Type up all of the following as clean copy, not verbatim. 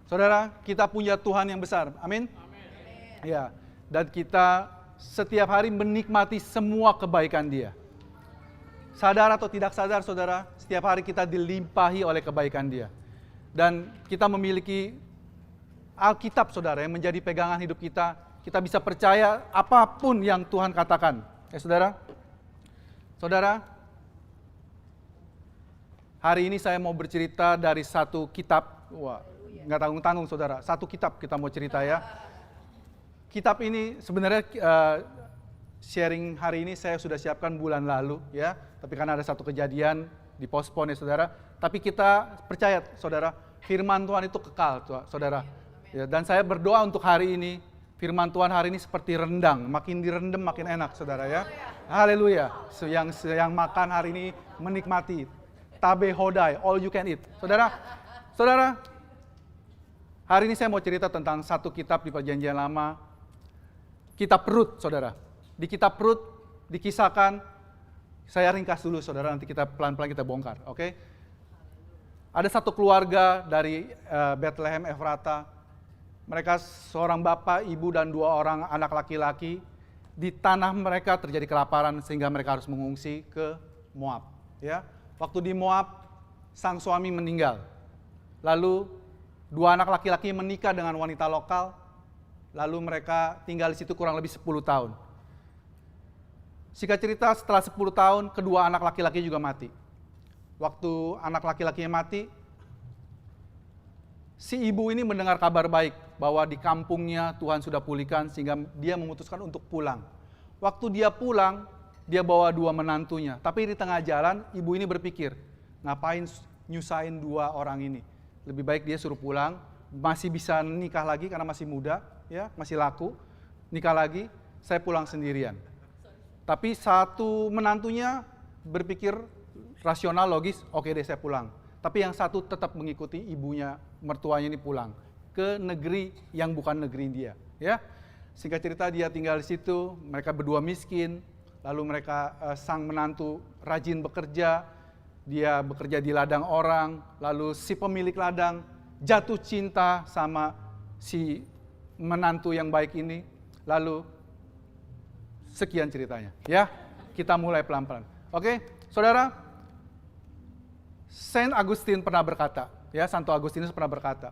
Saudara, kita punya Tuhan yang besar. Amin. Ya, dan kita setiap hari menikmati semua kebaikan Dia. Sadar atau tidak sadar, saudara, setiap hari kita dilimpahi oleh kebaikan Dia. Dan kita memiliki Alkitab, saudara, yang menjadi pegangan hidup kita. Kita bisa percaya apapun yang Tuhan katakan. Saudara. Saudara, hari ini saya mau bercerita dari satu kitab. Wah, nggak tanggung-tanggung, saudara. Satu kitab kita mau cerita ya. Kitab ini sebenarnya sharing hari ini saya sudah siapkan bulan lalu ya. Tapi karena ada satu kejadian dipospon ya, saudara. Tapi kita percaya, saudara, firman Tuhan itu kekal, saudara. Ya, dan saya berdoa untuk hari ini, firman Tuhan hari ini seperti rendang, makin direndam makin enak, saudara ya. Haleluya. Yang makan hari ini menikmati. Tabe hodai, all you can eat. Saudara, hari ini saya mau cerita tentang satu kitab di Perjanjian Lama. Kitab Rut, saudara. Di kitab Rut dikisahkan, saya ringkas dulu, saudara, nanti kita pelan-pelan kita bongkar, oke? Ada satu keluarga dari Bethlehem Efrata. Mereka seorang bapak, ibu, dan 2 orang anak laki-laki. Di tanah mereka terjadi kelaparan sehingga mereka harus mengungsi ke Moab. Ya, waktu di Moab, sang suami meninggal. Lalu 2 anak laki-laki menikah dengan wanita lokal. Lalu mereka tinggal di situ kurang lebih 10 tahun. Singkat cerita, setelah 10 tahun, kedua anak laki-laki juga mati. Waktu anak laki-lakinya mati, si ibu ini mendengar kabar baik bahwa di kampungnya Tuhan sudah pulihkan sehingga dia memutuskan untuk pulang. Waktu dia pulang, dia bawa 2 menantunya. Tapi di tengah jalan, ibu ini berpikir, ngapain nyusahin 2 orang ini? Lebih baik dia suruh pulang, masih bisa nikah lagi karena masih muda, ya, masih laku, nikah lagi, saya pulang sendirian. Tapi satu menantunya berpikir rasional, logis, oke deh saya pulang. Tapi yang satu tetap mengikuti ibunya, mertuanya ini pulang ke negeri yang bukan negeri dia. Ya, singkat cerita dia tinggal di situ, mereka berdua miskin, lalu mereka sang menantu rajin bekerja, dia bekerja di ladang orang, lalu si pemilik ladang jatuh cinta sama si menantu yang baik ini, lalu sekian ceritanya. Ya, kita mulai pelan-pelan. Oke, saudara, Saint Augustine pernah berkata, ya, Santo Agustinus pernah berkata,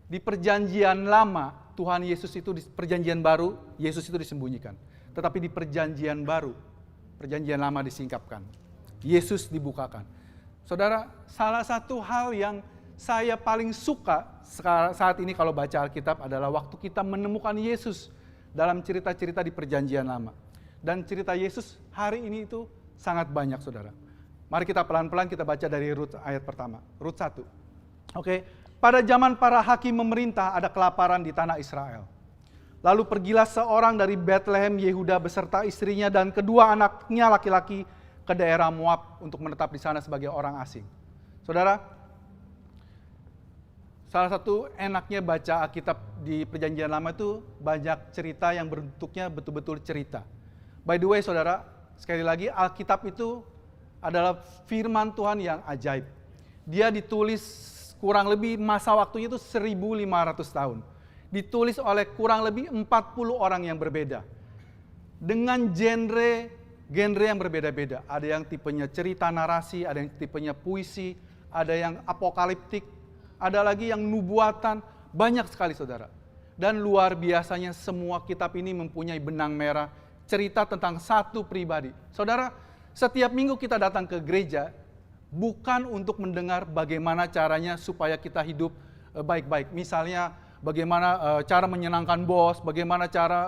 di perjanjian lama Tuhan Yesus itu, di perjanjian baru Yesus itu disembunyikan. Tetapi di perjanjian baru, perjanjian lama disingkapkan. Yesus dibukakan. Saudara, salah satu hal yang saya paling suka saat ini kalau baca Alkitab adalah waktu kita menemukan Yesus dalam cerita-cerita di perjanjian lama. Dan cerita Yesus hari ini itu sangat banyak, saudara. Mari kita pelan-pelan kita baca dari Rut ayat pertama. Rut 1. Oke. Pada zaman para hakim memerintah ada kelaparan di tanah Israel. Lalu pergilah seorang dari Bethlehem Yehuda beserta istrinya dan kedua anaknya laki-laki ke daerah Moab untuk menetap di sana sebagai orang asing. Saudara, salah satu enaknya baca Alkitab di perjanjian lama itu banyak cerita yang bentuknya betul-betul cerita. By the way, saudara, sekali lagi Alkitab itu adalah firman Tuhan yang ajaib. Dia ditulis kurang lebih masa waktunya itu 1500 tahun. Ditulis oleh kurang lebih 40 orang yang berbeda. Dengan genre yang berbeda-beda. Ada yang tipenya cerita narasi, ada yang tipenya puisi, ada yang apokaliptik, ada lagi yang nubuatan, banyak sekali, saudara. Dan luar biasanya semua kitab ini mempunyai benang merah, cerita tentang satu pribadi. Saudara, setiap minggu kita datang ke gereja, bukan untuk mendengar bagaimana caranya supaya kita hidup baik-baik. Misalnya, bagaimana cara menyenangkan bos, bagaimana cara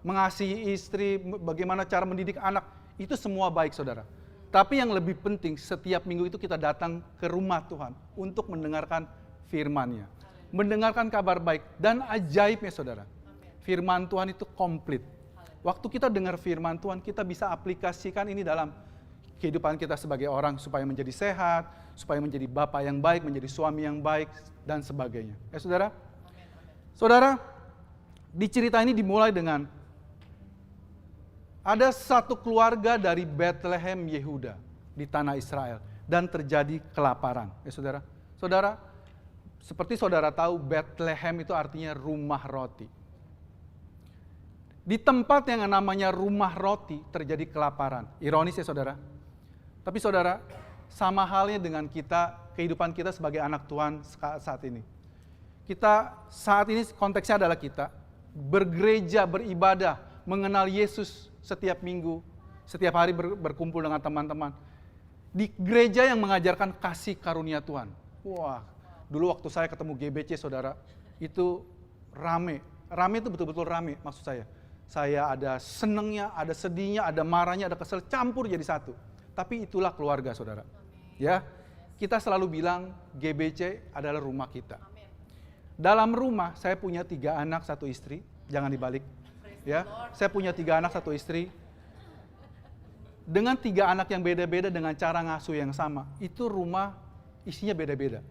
mengasihi istri, bagaimana cara mendidik anak. Itu semua baik, saudara. Tapi yang lebih penting, setiap minggu itu kita datang ke rumah Tuhan untuk mendengarkan firman-Nya. Mendengarkan kabar baik. Dan ajaibnya, saudara, firman Tuhan itu komplit. Waktu kita dengar firman Tuhan, kita bisa aplikasikan ini dalam kehidupan kita sebagai orang supaya menjadi sehat, supaya menjadi bapak yang baik, menjadi suami yang baik, dan sebagainya. Saudara? Saudara, di cerita ini dimulai dengan ada satu keluarga dari Bethlehem Yehuda di tanah Israel dan terjadi kelaparan. Saudara? Saudara, Seperti saudara tahu, Bethlehem itu artinya rumah roti. Di tempat yang namanya rumah roti terjadi kelaparan. Ironis ya saudara. Tapi saudara, sama halnya dengan kita, kehidupan kita sebagai anak Tuhan saat ini. Kita saat ini konteksnya adalah kita bergereja, beribadah, mengenal Yesus setiap minggu, setiap hari berkumpul dengan teman-teman. Di gereja yang mengajarkan kasih karunia Tuhan. Wah, dulu waktu saya ketemu GBC saudara, itu rame. Rame itu betul-betul rame maksud saya. Saya ada senengnya, ada sedihnya, ada marahnya, ada kesel, campur jadi satu. Tapi itulah keluarga saudara. Ya, kita selalu bilang GBC adalah rumah kita. Dalam rumah saya punya 3 anak, 1 istri. Jangan dibalik. Ya, saya punya 3 anak, 1 istri. Dengan 3 anak yang beda-beda dengan cara ngasuh yang sama. Itu rumah isinya beda-beda.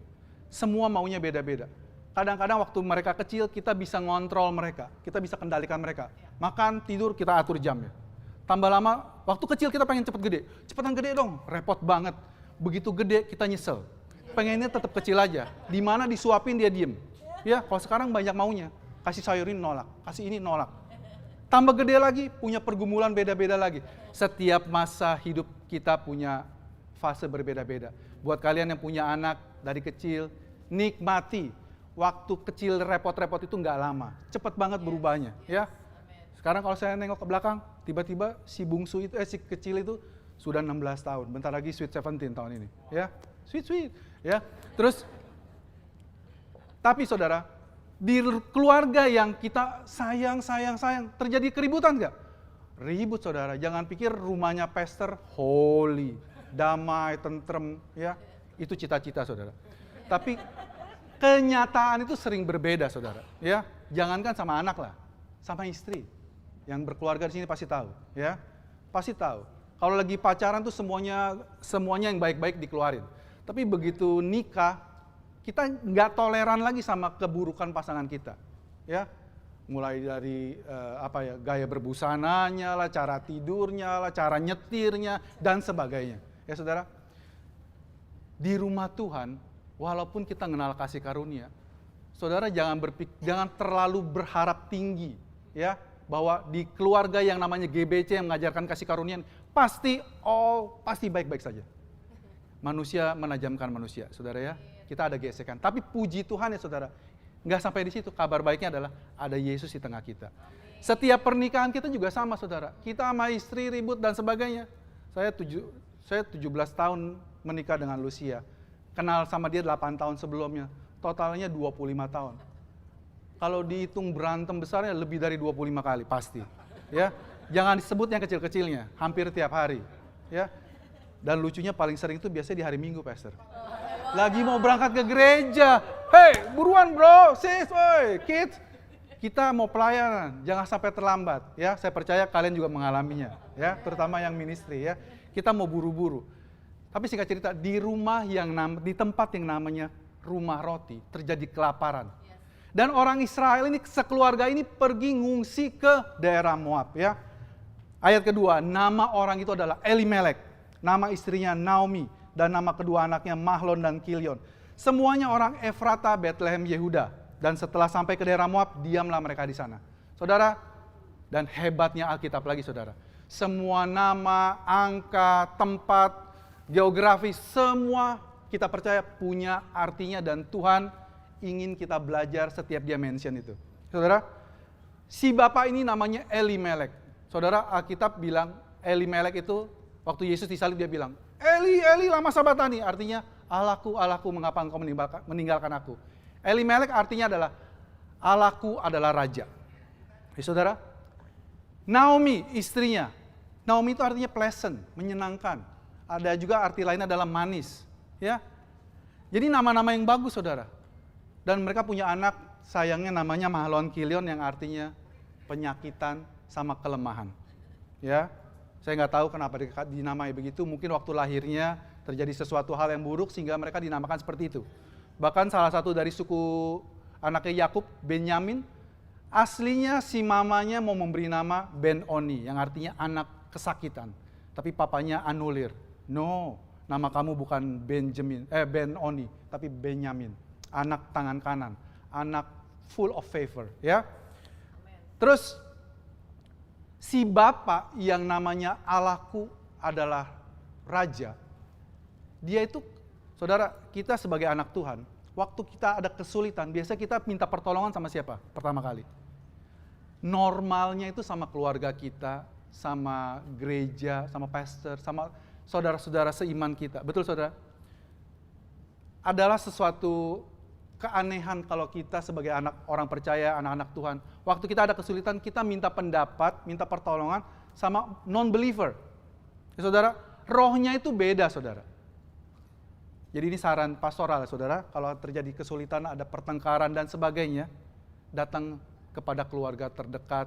Semua maunya beda-beda. Kadang-kadang waktu mereka kecil kita bisa ngontrol mereka, kita bisa kendalikan mereka. Makan, tidur, kita atur jamnya. Tambah lama, waktu kecil kita pengen cepet gede. Cepetan gede dong, repot banget. Begitu gede kita nyesel. Pengennya tetap kecil aja. Dimana disuapin dia diem. Ya, kalau sekarang banyak maunya. Kasih sayur ini nolak, kasih ini nolak. Tambah gede lagi, punya pergumulan beda-beda lagi. Setiap masa hidup kita punya fase berbeda-beda. Buat kalian yang punya anak dari kecil, nikmati. Waktu kecil repot-repot itu nggak lama, cepat banget berubahnya, ya. Sekarang kalau saya nengok ke belakang, tiba-tiba si bungsu itu, si kecil itu sudah 16 tahun, bentar lagi sweet 17 tahun ini, ya, sweet, ya. Terus, tapi saudara, di keluarga yang kita sayang, terjadi keributan nggak? Ribut saudara, jangan pikir rumahnya pastor holy, damai, tentrem, ya, itu cita-cita saudara. Tapi kenyataan itu sering berbeda, saudara. Ya, jangankan sama anak lah, sama istri. Yang berkeluarga di sini pasti tahu, ya, pasti tahu. Kalau lagi pacaran tuh semuanya yang baik-baik dikeluarin. Tapi begitu nikah, kita nggak toleran lagi sama keburukan pasangan kita, ya. Mulai dari gaya berbusananya lah, cara tidurnya lah, cara nyetirnya dan sebagainya. Ya, saudara. Di rumah Tuhan, walaupun kita mengenal kasih karunia, saudara jangan terlalu berharap tinggi, ya, bahwa di keluarga yang namanya GBC yang mengajarkan kasih karunia pasti baik-baik saja. Manusia menajamkan manusia, saudara ya. Kita ada gesekan, tapi puji Tuhan ya saudara, nggak sampai di situ. Kabar baiknya adalah ada Yesus di tengah kita. Setiap pernikahan kita juga sama saudara. Kita sama istri ribut dan sebagainya. Saya 17 tahun menikah dengan Lucia. Kenal sama dia 8 tahun sebelumnya, totalnya 25 tahun. Kalau dihitung berantem besarnya lebih dari 25 kali pasti. Ya, jangan disebut yang kecil-kecilnya, hampir tiap hari. Ya, dan lucunya paling sering itu biasanya di hari Minggu, Pastor. Lagi mau berangkat ke gereja, hey buruan bro, sis, oi, kids, kita mau pelayanan, jangan sampai terlambat. Ya, saya percaya kalian juga mengalaminya, ya, terutama yang ministry ya. Kita mau buru-buru. Tapi singkat cerita, di tempat yang namanya rumah roti terjadi kelaparan. Dan orang Israel ini sekeluarga ini pergi ngungsi ke daerah Moab, ya. Ayat kedua, nama orang itu adalah Elimelek, nama istrinya Naomi, dan nama kedua anaknya Mahlon dan Kilion. Semuanya orang Efrata, Bethlehem, Yehuda. Dan setelah sampai ke daerah Moab, diamlah mereka di sana. Saudara, dan hebatnya Alkitab lagi saudara. Semua nama, angka, tempat, geografi, semua kita percaya punya artinya dan Tuhan ingin kita belajar setiap dia mention itu. Saudara, si bapak ini namanya Elimelek. Saudara, Alkitab bilang Elimelek itu waktu Yesus disalib dia bilang, Eli, Eli lama sabatani, artinya Allahku, Allahku mengapa engkau meninggalkan aku. Elimelek artinya adalah Allahku adalah raja. Ya, saudara, Naomi istrinya, Naomi itu artinya pleasant, menyenangkan. Ada juga arti lainnya adalah manis, ya. Jadi nama-nama yang bagus, saudara. Dan mereka punya anak, sayangnya namanya Mahlon Kilion yang artinya penyakitan sama kelemahan. Ya, saya nggak tahu kenapa dinamai begitu. Mungkin waktu lahirnya terjadi sesuatu hal yang buruk sehingga mereka dinamakan seperti itu. Bahkan salah satu dari suku anaknya Yakub, Benyamin, aslinya si mamanya mau memberi nama Ben-Oni yang artinya anak kesakitan. Tapi papanya anulir. No, nama kamu bukan Ben-Oni, tapi Benyamin. anak tangan kanan, anak full of favor, ya. Terus si Bapa yang namanya Allahku adalah Raja. Dia itu, saudara, kita sebagai anak Tuhan, waktu kita ada kesulitan, biasa kita minta pertolongan sama siapa pertama kali? Normalnya itu sama keluarga kita, sama gereja, sama pastor, sama saudara-saudara seiman kita. Betul saudara? Adalah sesuatu keanehan kalau kita sebagai anak orang percaya, anak-anak Tuhan, waktu kita ada kesulitan, kita minta pendapat, minta pertolongan sama non-believer. Ya, saudara, rohnya itu beda, saudara. Jadi ini saran pastoral, saudara, kalau terjadi kesulitan, ada pertengkaran dan sebagainya, datang kepada keluarga terdekat,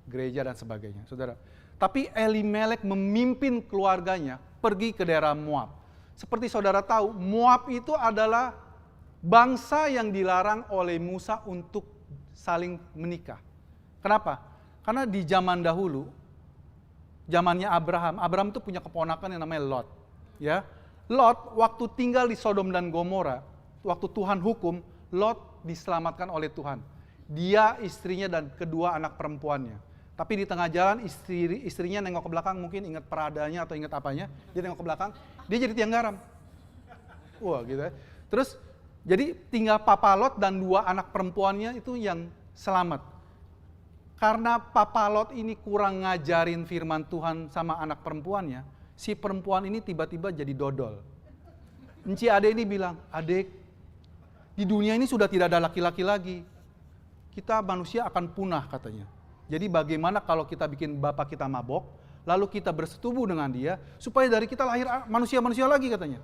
gereja dan sebagainya, saudara. Tapi Elimelek memimpin keluarganya pergi ke daerah Moab. Seperti saudara tahu, Moab itu adalah bangsa yang dilarang oleh Musa untuk saling menikah. Kenapa? Karena di zaman dahulu, zamannya Abraham itu punya keponakan yang namanya Lot. Ya, Lot waktu tinggal di Sodom dan Gomora, waktu Tuhan hukum, Lot diselamatkan oleh Tuhan. Dia, istrinya, dan kedua anak perempuannya. Tapi di tengah jalan istrinya nengok ke belakang, mungkin ingat peradanya atau ingat apanya, dia nengok ke belakang, dia jadi tiang garam. Wah gitu ya. Terus jadi tinggal Papa Lot dan dua anak perempuannya itu yang selamat. Karena Papa Lot ini kurang ngajarin firman Tuhan sama anak perempuannya, si perempuan ini tiba-tiba jadi dodol. Enci Ade ini bilang, adek, di dunia ini sudah tidak ada laki-laki lagi. Kita manusia akan punah katanya. Jadi bagaimana kalau kita bikin bapak kita mabok, lalu kita bersetubuh dengan dia, supaya dari kita lahir manusia-manusia lagi katanya.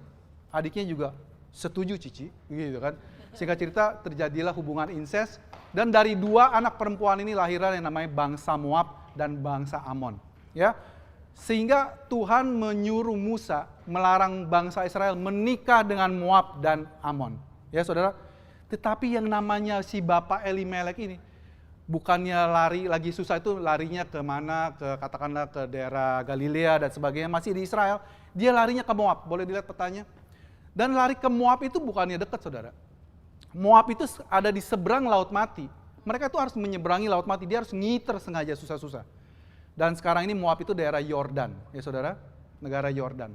Adiknya juga setuju Cici, gitu kan. Singkat cerita terjadilah hubungan incest, dan dari dua anak perempuan ini lahirlah yang namanya bangsa Moab dan bangsa Amon. Ya, sehingga Tuhan menyuruh Musa melarang bangsa Israel menikah dengan Moab dan Amon. Ya saudara, tetapi yang namanya si bapak Elimelek ini, bukannya lari lagi susah itu larinya ke mana, katakanlah ke daerah Galilea dan sebagainya, masih di Israel, dia larinya ke Moab, boleh dilihat petanya. Dan lari ke Moab itu bukannya dekat saudara. Moab itu ada di seberang Laut Mati. Mereka itu harus menyeberangi Laut Mati, dia harus ngiter sengaja susah-susah. Dan sekarang ini Moab itu daerah Yordan, ya saudara, negara Yordan.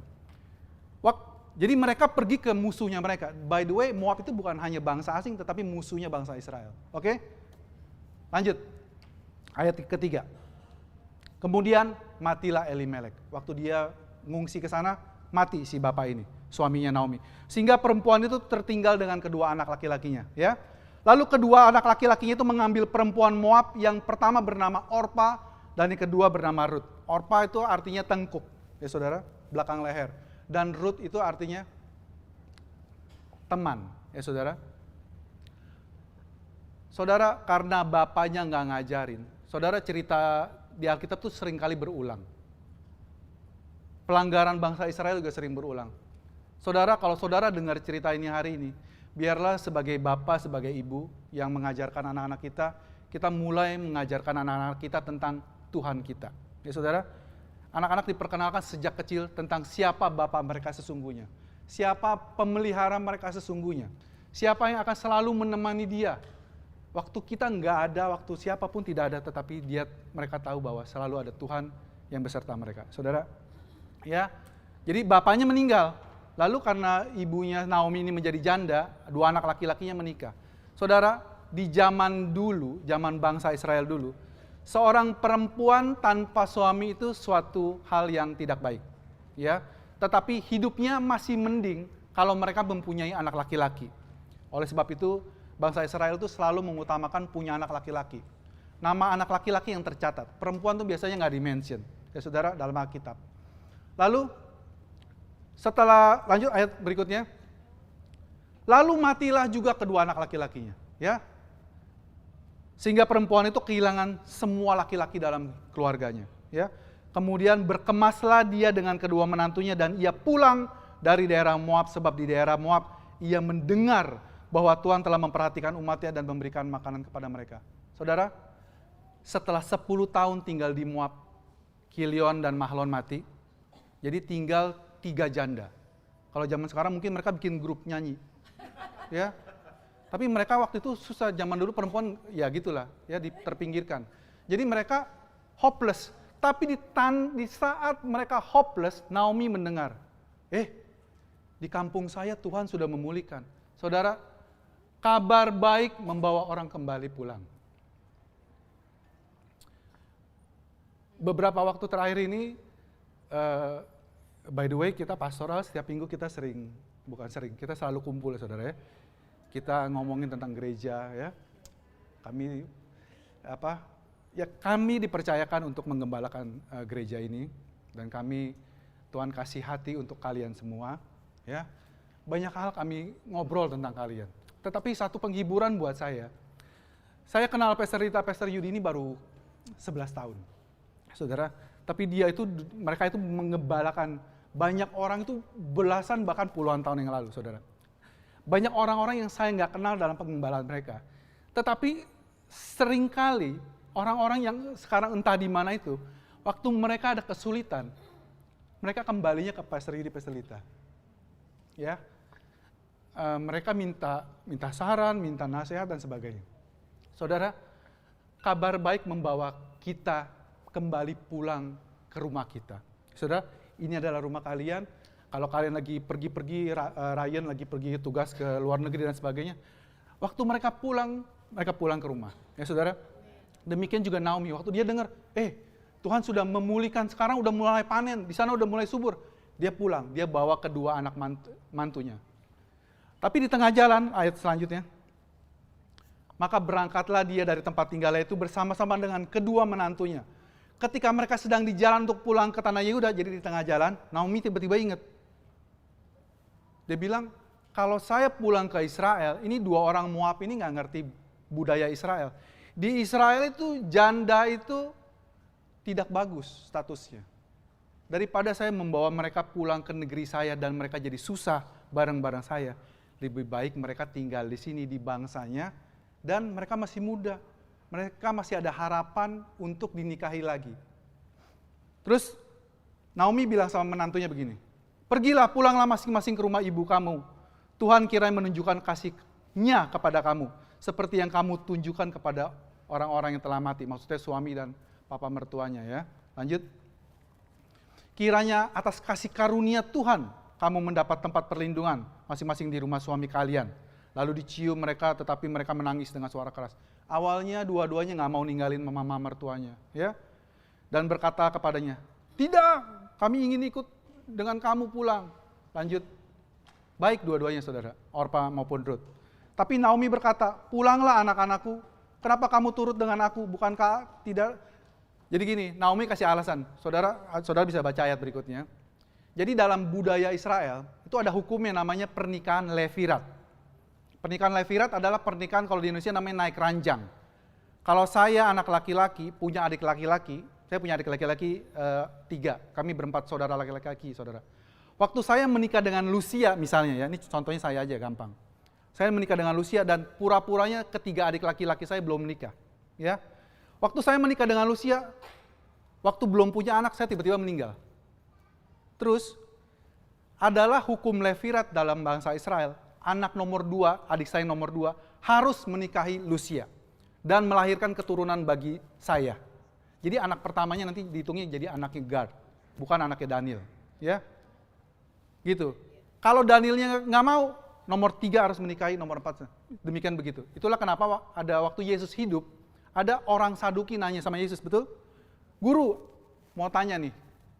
Jadi mereka pergi ke musuhnya mereka. By the way, Moab itu bukan hanya bangsa asing, tetapi musuhnya bangsa Israel. Oke? Lanjut, ayat ketiga. Kemudian matilah Elimelek. Waktu dia ngungsi ke sana, mati si bapak ini, suaminya Naomi. Sehingga perempuan itu tertinggal dengan kedua anak laki-lakinya. Ya. Lalu kedua anak laki-lakinya itu mengambil perempuan Moab, yang pertama bernama Orpa dan yang kedua bernama Rut. Orpa itu artinya tengkuk, ya saudara, belakang leher. Dan Rut itu artinya teman, ya saudara. Saudara, karena bapaknya nggak ngajarin, saudara, cerita di Alkitab tuh sering kali berulang. Pelanggaran bangsa Israel juga sering berulang. Saudara, kalau saudara dengar cerita ini hari ini, biarlah sebagai bapak, sebagai ibu yang mengajarkan anak-anak kita, kita mulai mengajarkan anak-anak kita tentang Tuhan kita. Ya saudara, anak-anak diperkenalkan sejak kecil tentang siapa bapak mereka sesungguhnya. Siapa pemelihara mereka sesungguhnya. Siapa yang akan selalu menemani dia. Waktu kita nggak ada, waktu siapapun tidak ada, tetapi mereka tahu bahwa selalu ada Tuhan yang beserta mereka. Saudara, ya, jadi bapaknya meninggal. Lalu karena ibunya Naomi ini menjadi janda, dua anak laki-lakinya menikah. Saudara, di zaman dulu, zaman bangsa Israel dulu, seorang perempuan tanpa suami itu suatu hal yang tidak baik. Ya, tetapi hidupnya masih mending kalau mereka mempunyai anak laki-laki. Oleh sebab itu, bangsa Israel itu selalu mengutamakan punya anak laki-laki. Nama anak laki-laki yang tercatat. Perempuan itu biasanya nggak di-mention, ya saudara, dalam Alkitab. Lalu, setelah lanjut ayat berikutnya. Lalu matilah juga kedua anak laki-lakinya. Ya. Sehingga perempuan itu kehilangan semua laki-laki dalam keluarganya. Ya. Kemudian berkemaslah dia dengan kedua menantunya dan ia pulang dari daerah Moab, sebab di daerah Moab ia mendengar bahwa Tuhan telah memperhatikan umatnya dan memberikan makanan kepada mereka. Saudara, setelah 10 tahun tinggal di Moab, Kilion dan Mahlon mati, jadi tinggal 3 janda. Kalau zaman sekarang mungkin mereka bikin grup nyanyi. Ya, Tapi mereka waktu itu susah, zaman dulu perempuan ya gitulah, ya terpinggirkan. Jadi mereka hopeless. Tapi di saat mereka hopeless, Naomi mendengar, di kampung saya Tuhan sudah memulihkan. Saudara, kabar baik membawa orang kembali pulang. Beberapa waktu terakhir ini, by the way, kita pastoral setiap minggu kita kita selalu kumpul ya saudara ya. Kita ngomongin tentang gereja ya. Kami dipercayakan untuk menggembalakan gereja ini, dan Tuhan kasih hati untuk kalian semua ya. Banyak hal kami ngobrol tentang kalian. Tetapi satu penghiburan buat saya kenal Pastor Rita, Pastor Yudi ini baru 11 tahun. Saudara, tapi mereka itu mengembalakan banyak orang itu belasan bahkan puluhan tahun yang lalu, saudara. Banyak orang-orang yang saya nggak kenal dalam pengembalaan mereka. Tetapi seringkali orang-orang yang sekarang entah di mana itu, waktu mereka ada kesulitan, mereka kembalinya ke Pastor Yudi, Pastor Rita. Ya, mereka minta saran, minta nasihat dan sebagainya. Saudara, kabar baik membawa kita kembali pulang ke rumah kita. Saudara, ini adalah rumah kalian. Kalau kalian lagi pergi-pergi, Ryan lagi pergi tugas ke luar negeri dan sebagainya, waktu mereka pulang ke rumah. Ya saudara, demikian juga Naomi, waktu dia dengar, Tuhan sudah memulihkan, sekarang udah mulai panen, di sana udah mulai subur. Dia pulang, dia bawa kedua anak mantunya. Tapi di tengah jalan, ayat selanjutnya, maka berangkatlah dia dari tempat tinggalnya itu bersama-sama dengan kedua menantunya. Ketika mereka sedang di jalan untuk pulang ke tanah Yehuda, jadi di tengah jalan, Naomi tiba-tiba ingat. Dia bilang, kalau saya pulang ke Israel, ini dua orang Moab ini nggak ngerti budaya Israel. Di Israel itu janda itu tidak bagus statusnya. Daripada saya membawa mereka pulang ke negeri saya dan mereka jadi susah bareng-bareng saya, lebih baik mereka tinggal di sini di bangsanya dan mereka masih muda. Mereka masih ada harapan untuk dinikahi lagi. Terus Naomi bilang sama menantunya begini, pergilah, pulanglah masing-masing ke rumah ibu kamu. Tuhan kiranya menunjukkan kasih-Nya kepada kamu, seperti yang kamu tunjukkan kepada orang-orang yang telah mati. Maksudnya suami dan papa mertuanya ya. Lanjut. Kiranya atas kasih karunia Tuhan, kamu mendapat tempat perlindungan masing-masing di rumah suami kalian. Lalu dicium mereka, tetapi mereka menangis dengan suara keras. Awalnya dua-duanya nggak mau ninggalin mama mertuanya, ya, dan berkata kepadanya, tidak, kami ingin ikut dengan kamu pulang. Lanjut, baik dua-duanya saudara, Orpa maupun Ruth. Tapi Naomi berkata, pulanglah anak-anakku, kenapa kamu turut dengan aku, bukankah tidak? Jadi gini, Naomi kasih alasan, saudara bisa baca ayat berikutnya. Jadi dalam budaya Israel, itu ada hukumnya namanya pernikahan levirat. Pernikahan levirat adalah pernikahan kalau di Indonesia namanya naik ranjang. Kalau saya anak laki-laki, punya adik laki-laki, saya punya adik laki-laki 3, kami berempat saudara laki-laki, saudara. Waktu saya menikah dengan Lucia misalnya ya, ini contohnya saya aja gampang. Saya menikah dengan Lucia dan pura-puranya ketiga adik laki-laki saya belum menikah. Ya. Waktu saya menikah dengan Lucia, waktu belum punya anak saya tiba-tiba meninggal. Terus, adalah hukum levirat dalam bangsa Israel. Anak nomor 2, adik saya nomor 2, harus menikahi Lucia dan melahirkan keturunan bagi saya. Jadi anak pertamanya nanti dihitungnya jadi anaknya Gad, bukan anaknya Daniel, ya. Gitu. Kalau Danielnya nggak mau, nomor 3 harus menikahi nomor 4. Demikian begitu. Itulah kenapa ada waktu Yesus hidup, ada orang Saduki nanya sama Yesus, betul? Guru, mau tanya nih.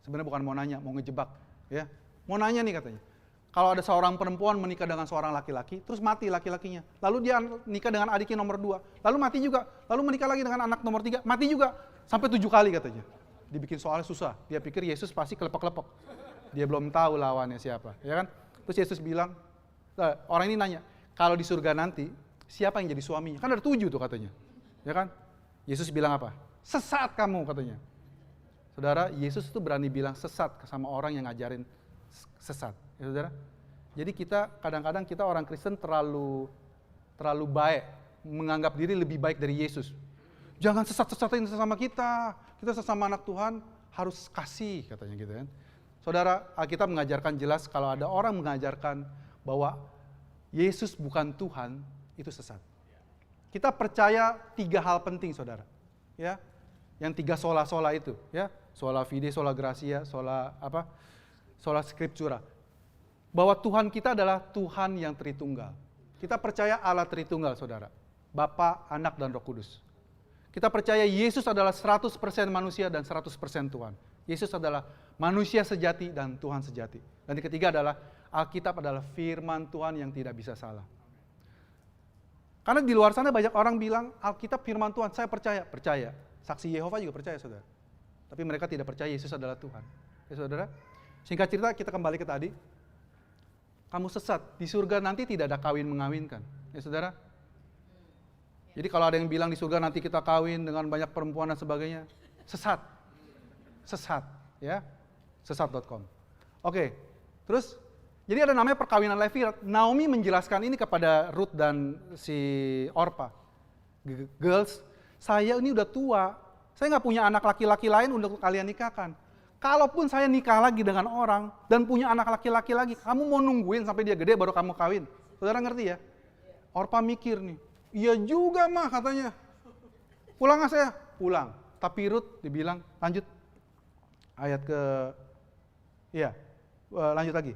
Sebenarnya bukan mau nanya, mau ngejebak, ya. Mau nanya nih katanya. Kalau ada seorang perempuan menikah dengan seorang laki-laki, terus mati laki-lakinya. Lalu dia nikah dengan adiknya nomor 2, lalu mati juga. Lalu menikah lagi dengan anak nomor 3, mati juga. Sampai 7 kali katanya. Dibikin soalnya susah. Dia pikir Yesus pasti kelepek-kelepek. Dia belum tahu lawannya siapa, ya kan? Terus Yesus bilang, orang ini nanya, kalau di surga nanti, siapa yang jadi suaminya? Kan ada 7 tuh katanya. Ya kan? Yesus bilang apa? Sesat kamu katanya. Saudara, Yesus itu berani bilang sesat sama orang yang ngajarin sesat. Ya saudara, jadi kadang-kadang kita orang Kristen terlalu baik, menganggap diri lebih baik dari Yesus. Jangan sesat-sesatin sesama kita sesama anak Tuhan harus kasih katanya gitu kan. Saudara, Alkitab mengajarkan jelas kalau ada orang mengajarkan bahwa Yesus bukan Tuhan, itu sesat. Kita percaya 3 hal penting, saudara. Ya, yang 3 sola itu, ya, sola fide, sola gratia, sola scriptura. Bahwa Tuhan kita adalah Tuhan yang Tritunggal. Kita percaya Allah Tritunggal, saudara. Bapa, Anak, dan Roh Kudus. Kita percaya Yesus adalah 100% manusia dan 100% Tuhan. Yesus adalah manusia sejati dan Tuhan sejati. Dan yang ketiga adalah Alkitab adalah firman Tuhan yang tidak bisa salah. Karena di luar sana banyak orang bilang Alkitab firman Tuhan, saya percaya. Saksi Yehova juga percaya, saudara. Tapi mereka tidak percaya Yesus adalah Tuhan. Ya, saudara, singkat cerita kita kembali ke tadi. Kamu sesat, di surga nanti tidak ada kawin mengawinkan. Ya, saudara. Jadi kalau ada yang bilang di surga nanti kita kawin dengan banyak perempuan dan sebagainya, sesat. Sesat, ya. Sesat.com. Oke, terus jadi ada namanya perkawinan Levirat. Naomi menjelaskan ini kepada Ruth dan si Orpa. Girls, saya ini udah tua. Saya nggak punya anak laki-laki lain untuk kalian nikahkan. Kalaupun saya nikah lagi dengan orang dan punya anak laki-laki lagi, kamu mau nungguin sampai dia gede baru kamu kawin. Saudara ngerti ya? Orpa mikir nih, iya juga mah katanya. Pulang nggak saya? Pulang. Tapi Ruth dibilang, lanjut. Ayat lanjut lagi.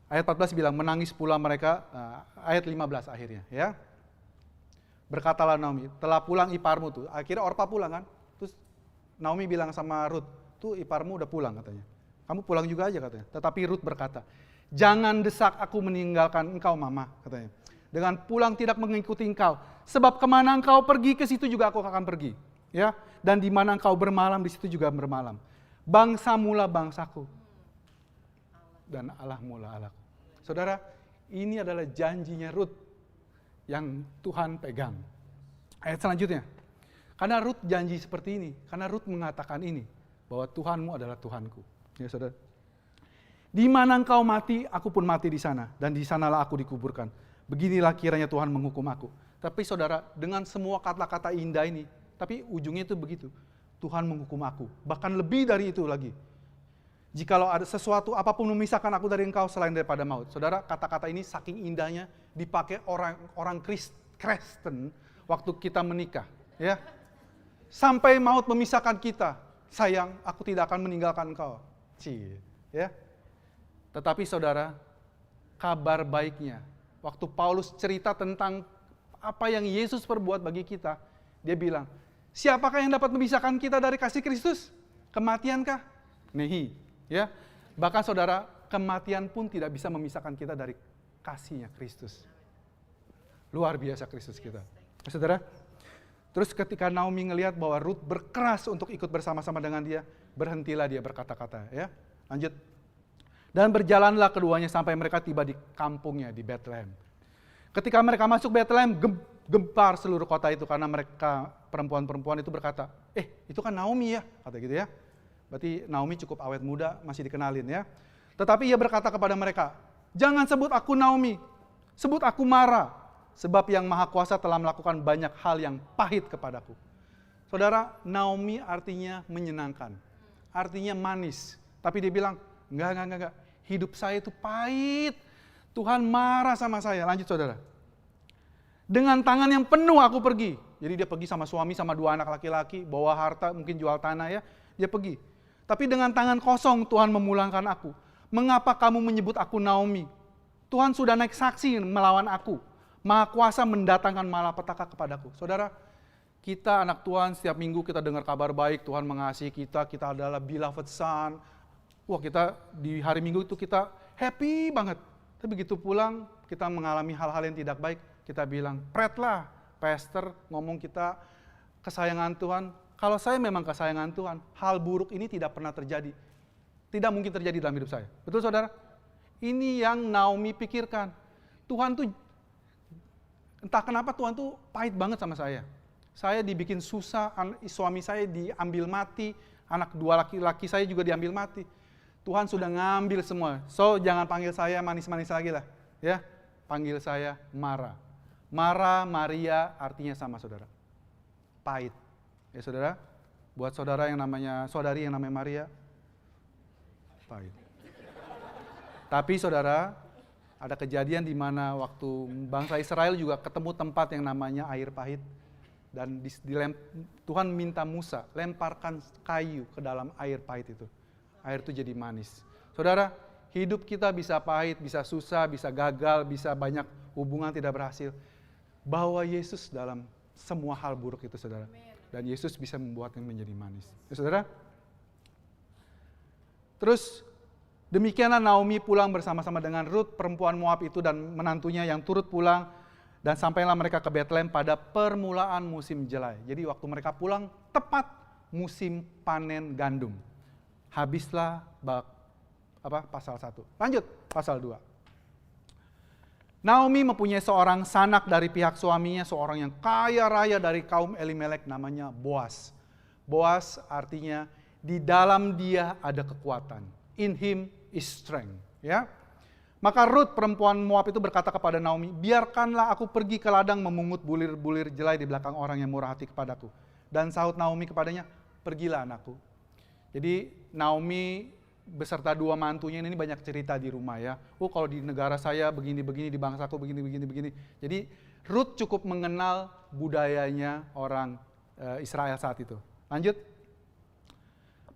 Ayat 14 bilang, menangis pula mereka, ayat 15 akhirnya, ya. Berkatalah Naomi, telah pulang iparmu tuh. Akhirnya Orpa pulang kan. Terus Naomi bilang sama Ruth, tuh iparmu udah pulang katanya. Kamu pulang juga aja katanya. Tetapi Ruth berkata, jangan desak aku meninggalkan engkau mama katanya. Dengan pulang tidak mengikuti engkau. Sebab kemana engkau pergi, ke situ juga aku akan pergi. Ya, dan di mana engkau bermalam, di situ juga bermalam. Bangsa mula bangsaku. Dan Allah mula Allahku. Saudara, ini adalah janjinya Ruth yang Tuhan pegang. Ayat selanjutnya. Karena Ruth janji seperti ini, karena Ruth mengatakan ini, bahwa Tuhanmu adalah Tuhanku. Ya, saudara. Di mana engkau mati, aku pun mati di sana, dan di sanalah aku dikuburkan. Beginilah kiranya Tuhan menghukum aku. Tapi saudara, dengan semua kata-kata indah ini, tapi ujungnya itu begitu. Tuhan menghukum aku, bahkan lebih dari itu lagi. Jikalau ada sesuatu apapun memisahkan aku dari engkau selain daripada maut. Saudara, kata-kata ini saking indahnya dipakai orang Kristen waktu kita menikah, ya. Sampai maut memisahkan kita, sayang, aku tidak akan meninggalkan engkau. Ya. Tetapi saudara, kabar baiknya, waktu Paulus cerita tentang apa yang Yesus perbuat bagi kita, dia bilang, siapakah yang dapat memisahkan kita dari kasih Kristus? Kematiankah? Nehi. Ya, bahkan saudara, kematian pun tidak bisa memisahkan kita dari kasihnya Kristus. Luar biasa Kristus kita. Saudara, terus ketika Naomi ngelihat bahwa Ruth berkeras untuk ikut bersama-sama dengan dia, berhentilah dia berkata-kata. Ya, lanjut. Dan berjalanlah keduanya sampai mereka tiba di kampungnya di Bethlehem. Ketika mereka masuk Bethlehem, gempar seluruh kota itu karena mereka perempuan-perempuan itu berkata, itu kan Naomi ya, kata gitu ya. Berarti Naomi cukup awet muda, masih dikenalin ya. Tetapi ia berkata kepada mereka, jangan sebut aku Naomi, sebut aku Mara, sebab yang Maha Kuasa telah melakukan banyak hal yang pahit kepadaku. Saudara, Naomi artinya menyenangkan, artinya manis. Tapi dia bilang, enggak, hidup saya itu pahit, Tuhan marah sama saya. Lanjut saudara. Dengan tangan yang penuh aku pergi. Jadi dia pergi sama suami, sama 2 anak laki-laki, bawa harta, mungkin jual tanah ya, dia pergi. Tapi dengan tangan kosong Tuhan memulangkan aku. Mengapa kamu menyebut aku Naomi? Tuhan sudah naik saksi melawan aku. Maha Kuasa mendatangkan malapetaka kepadaku. Saudara, kita anak Tuhan setiap minggu kita dengar kabar baik, Tuhan mengasihi kita, kita adalah beloved son. Wah, kita di hari Minggu itu kita happy banget. Tapi begitu pulang, kita mengalami hal-hal yang tidak baik, kita bilang, pret lah, pastor ngomong kita kesayangan Tuhan. Kalau saya memang kesayangan Tuhan, hal buruk ini tidak pernah terjadi. Tidak mungkin terjadi dalam hidup saya. Betul saudara? Ini yang Naomi pikirkan. Tuhan tuh, entah kenapa Tuhan tuh pahit banget sama saya. Saya dibikin susah, suami saya diambil mati, anak 2 laki-laki saya juga diambil mati. Tuhan sudah ngambil semua. So, jangan panggil saya manis-manis lagi lah. Ya, panggil saya Mara. Mara, Maria artinya sama saudara. Pahit. Ya saudara, buat saudara yang namanya, saudari yang namanya Maria, pahit. Tapi saudara, Ada kejadian di mana waktu bangsa Israel juga ketemu tempat yang namanya air pahit. Dan Tuhan minta Musa, lemparkan kayu ke dalam air pahit itu. Air itu jadi manis. Saudara, hidup kita bisa pahit, bisa susah, bisa gagal, bisa banyak hubungan tidak berhasil. Bawa Yesus dalam semua hal buruk itu, saudara. Dan Yesus bisa membuatnya menjadi manis. Ya, saudara? Terus, demikianlah Naomi pulang bersama-sama dengan Ruth, perempuan Moab itu dan menantunya yang turut pulang. Dan sampailah mereka ke Betlehem pada permulaan musim jelai. Jadi waktu mereka pulang, tepat musim panen gandum. Habislah pasal 1. Lanjut, pasal 2. Naomi mempunyai seorang sanak dari pihak suaminya, seorang yang kaya raya dari kaum Elimelek, namanya Boas. Boas artinya, di dalam dia ada kekuatan. In him is strength. Ya. Maka Ruth perempuan Moab itu berkata kepada Naomi, biarkanlah aku pergi ke ladang memungut bulir-bulir jelai di belakang orang yang murah hati kepadaku. Dan sahut Naomi kepadanya, pergilah anakku. Jadi Naomi beserta 2 mantunya ini banyak cerita di rumah ya. Kalau di negara saya begini-begini, di bangsaku begini-begini. Jadi Ruth cukup mengenal budayanya orang Israel saat itu. Lanjut.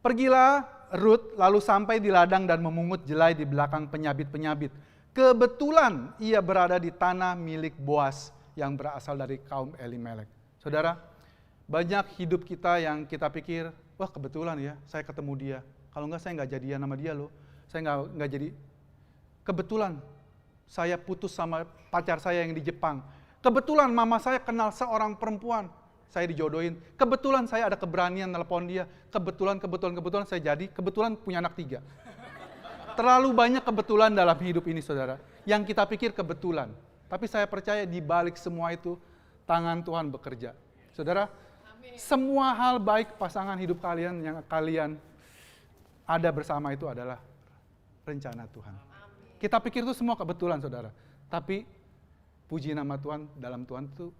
Pergilah Ruth lalu sampai di ladang dan memungut jelai di belakang penyabit-penyabit. Kebetulan ia berada di tanah milik Boas yang berasal dari kaum Elimelek. Saudara, banyak hidup kita yang kita pikir, wah kebetulan ya saya ketemu dia. Kalau enggak saya enggak jadian sama dia loh. Saya enggak jadi. Kebetulan saya putus sama pacar saya yang di Jepang. Kebetulan mama saya kenal seorang perempuan. Saya dijodohin, kebetulan saya ada keberanian nelpon dia, kebetulan saya jadi, kebetulan punya anak 3. Terlalu banyak kebetulan dalam hidup ini, saudara, yang kita pikir kebetulan. Tapi saya percaya di balik semua itu, tangan Tuhan bekerja. Saudara, amin. Semua hal baik pasangan hidup kalian yang kalian ada bersama itu adalah rencana Tuhan. Amin. Kita pikir itu semua kebetulan, saudara. Tapi, puji nama Tuhan, dalam Tuhan itu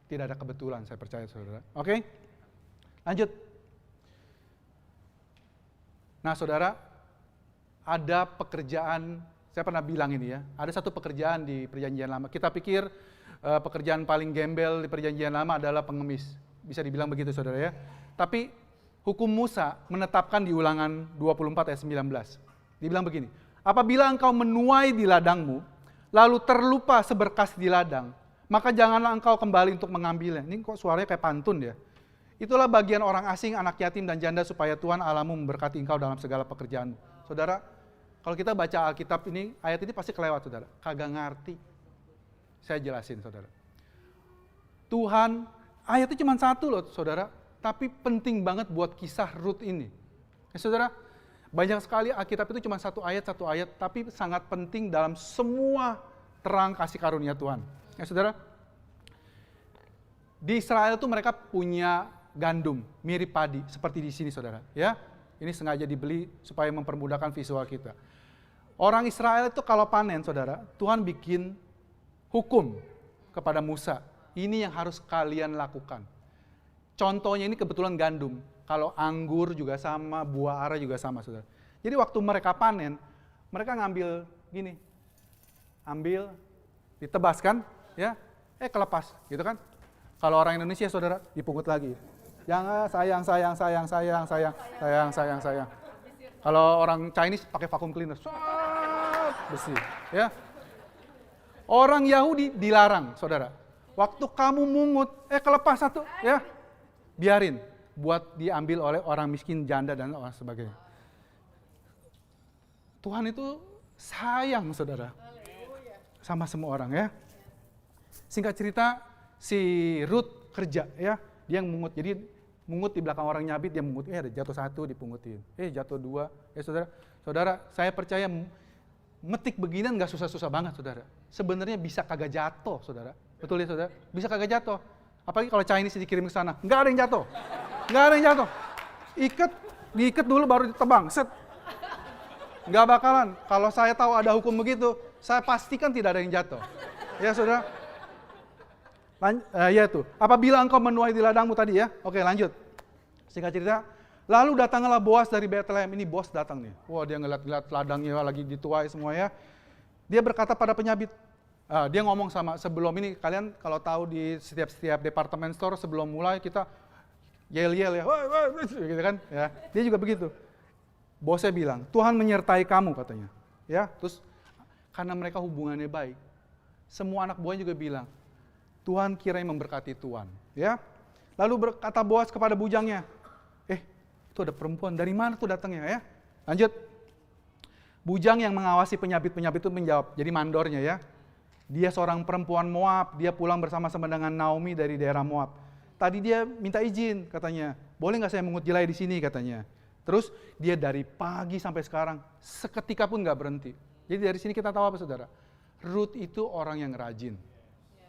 tidak ada kebetulan, saya percaya saudara. Oke? Lanjut. Nah saudara, ada pekerjaan, saya pernah bilang ini ya, ada satu pekerjaan di perjanjian lama. Kita pikir pekerjaan paling gembel di perjanjian lama adalah pengemis. Bisa dibilang begitu saudara ya. Tapi hukum Musa menetapkan di Ulangan 24 ayat 19. Dibilang begini, apabila engkau menuai di ladangmu, lalu terlupa seberkas di ladang, maka janganlah engkau kembali untuk mengambilnya. Ini kok suaranya kayak pantun ya. Itulah bagian orang asing, anak yatim dan janda supaya Tuhan Allahmu memberkati engkau dalam segala pekerjaanmu. Saudara, kalau kita baca Alkitab ini, ayat ini pasti kelewat saudara. Kagak ngerti. Saya jelasin saudara. Tuhan, ayat itu cuma 1 loh saudara. Tapi penting banget buat kisah Ruth ini. Ya saudara, banyak sekali Alkitab itu cuma 1 ayat, tapi sangat penting dalam semua terang kasih karunia Tuhan. Ya saudara, di Israel itu mereka punya gandum, mirip padi, seperti di sini saudara. Ya, ini sengaja dibeli supaya mempermudahkan visual kita. Orang Israel itu kalau panen saudara, Tuhan bikin hukum kepada Musa. Ini yang harus kalian lakukan. Contohnya ini kebetulan gandum. Kalau anggur juga sama, buah ara juga sama saudara. Jadi waktu mereka panen, mereka ngambil gini, ambil, ditebaskan, ya, kelepas, gitu kan? Kalau orang Indonesia, saudara, dipungut lagi. Jangan sayang. Kalau orang Chinese pakai vacuum cleaner, bersih, ya. Orang Yahudi dilarang, saudara. Waktu kamu mungut, kelepas 1, ya, biarin, buat diambil oleh orang miskin, janda dan orang sebagainya. Tuhan itu sayang, saudara, sama semua orang ya. Singkat cerita, si Ruth kerja ya, dia yang mungut. Jadi mungut di belakang orang nyabit, dia mungut. Ada jatuh 1 dipungutin. Jatuh 2. Saudara, saya percaya metik beginian nggak susah-susah banget, saudara. Sebenarnya bisa kagak jatuh, saudara. Betul ya, saudara? Bisa kagak jatuh. Apalagi kalau Chinese dikirim ke sana, nggak ada yang jatuh. Nggak ada yang jatuh. Diikat dulu baru ditebang. Set. Nggak bakalan. Kalau saya tahu ada hukum begitu, saya pastikan tidak ada yang jatuh. Ya, saudara. Ya tuh. Apabila engkau menuai di ladangmu tadi ya. Oke, lanjut. Singkat cerita, lalu datanglah Boas dari Betlehem. Ini bos datang nih. Wah, dia ngeliat ladangnya lagi dituai semua ya. Dia berkata pada penyabit, dia ngomong sama, sebelum ini kalian kalau tahu di setiap department store sebelum mulai kita yel-yel ya, gitu kan, ya. Dia juga begitu. Bosnya bilang, Tuhan menyertai kamu katanya, ya. Terus karena mereka hubungannya baik, semua anak buahnya juga bilang, Tuhan kiranya memberkati Tuhan, ya. Lalu berkata Boas kepada bujangnya, itu ada perempuan, dari mana tuh datangnya ya? Lanjut. Bujang yang mengawasi penyabit-penyabit itu menjawab, jadi mandornya ya. Dia seorang perempuan Moab, dia pulang bersama-sama dengan Naomi dari daerah Moab. Tadi dia minta izin katanya, boleh nggak saya mengut jelai di sini katanya. Terus dia dari pagi sampai sekarang, seketika pun nggak berhenti. Jadi dari sini kita tahu apa saudara? Ruth itu orang yang rajin.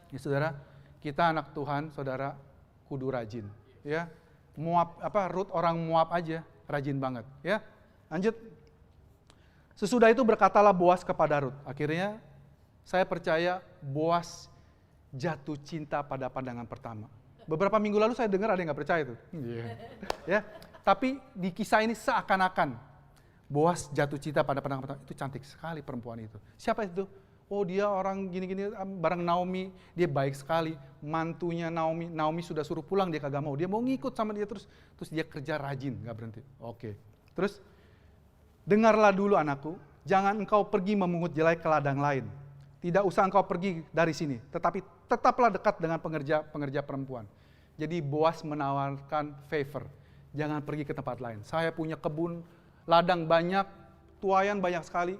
Ya saudara, kita anak Tuhan, saudara, kudu rajin. Ya, Ruth orang Moab aja, rajin banget. Ya, lanjut. Sesudah itu berkatalah Boas kepada Ruth. Akhirnya saya percaya Boas jatuh cinta pada pandangan pertama. Beberapa minggu lalu saya dengar ada yang nggak percaya tuh. Ya, tapi di kisah ini seakan-akan Boas jatuh cinta pada pandangan pertama. Itu cantik sekali perempuan itu. Siapa itu? Oh dia orang gini-gini bareng Naomi, dia baik sekali. Mantunya Naomi sudah suruh pulang, dia kagak mau. Dia mau ngikut sama dia terus dia kerja rajin, nggak berhenti. Oke. Terus dengarlah dulu anakku, jangan engkau pergi memungut jelai ke ladang lain. Tidak usah engkau pergi dari sini, tetapi tetaplah dekat dengan pengerja perempuan. Jadi Boas menawarkan favor, jangan pergi ke tempat lain. Saya punya kebun, ladang banyak, tuayan banyak sekali.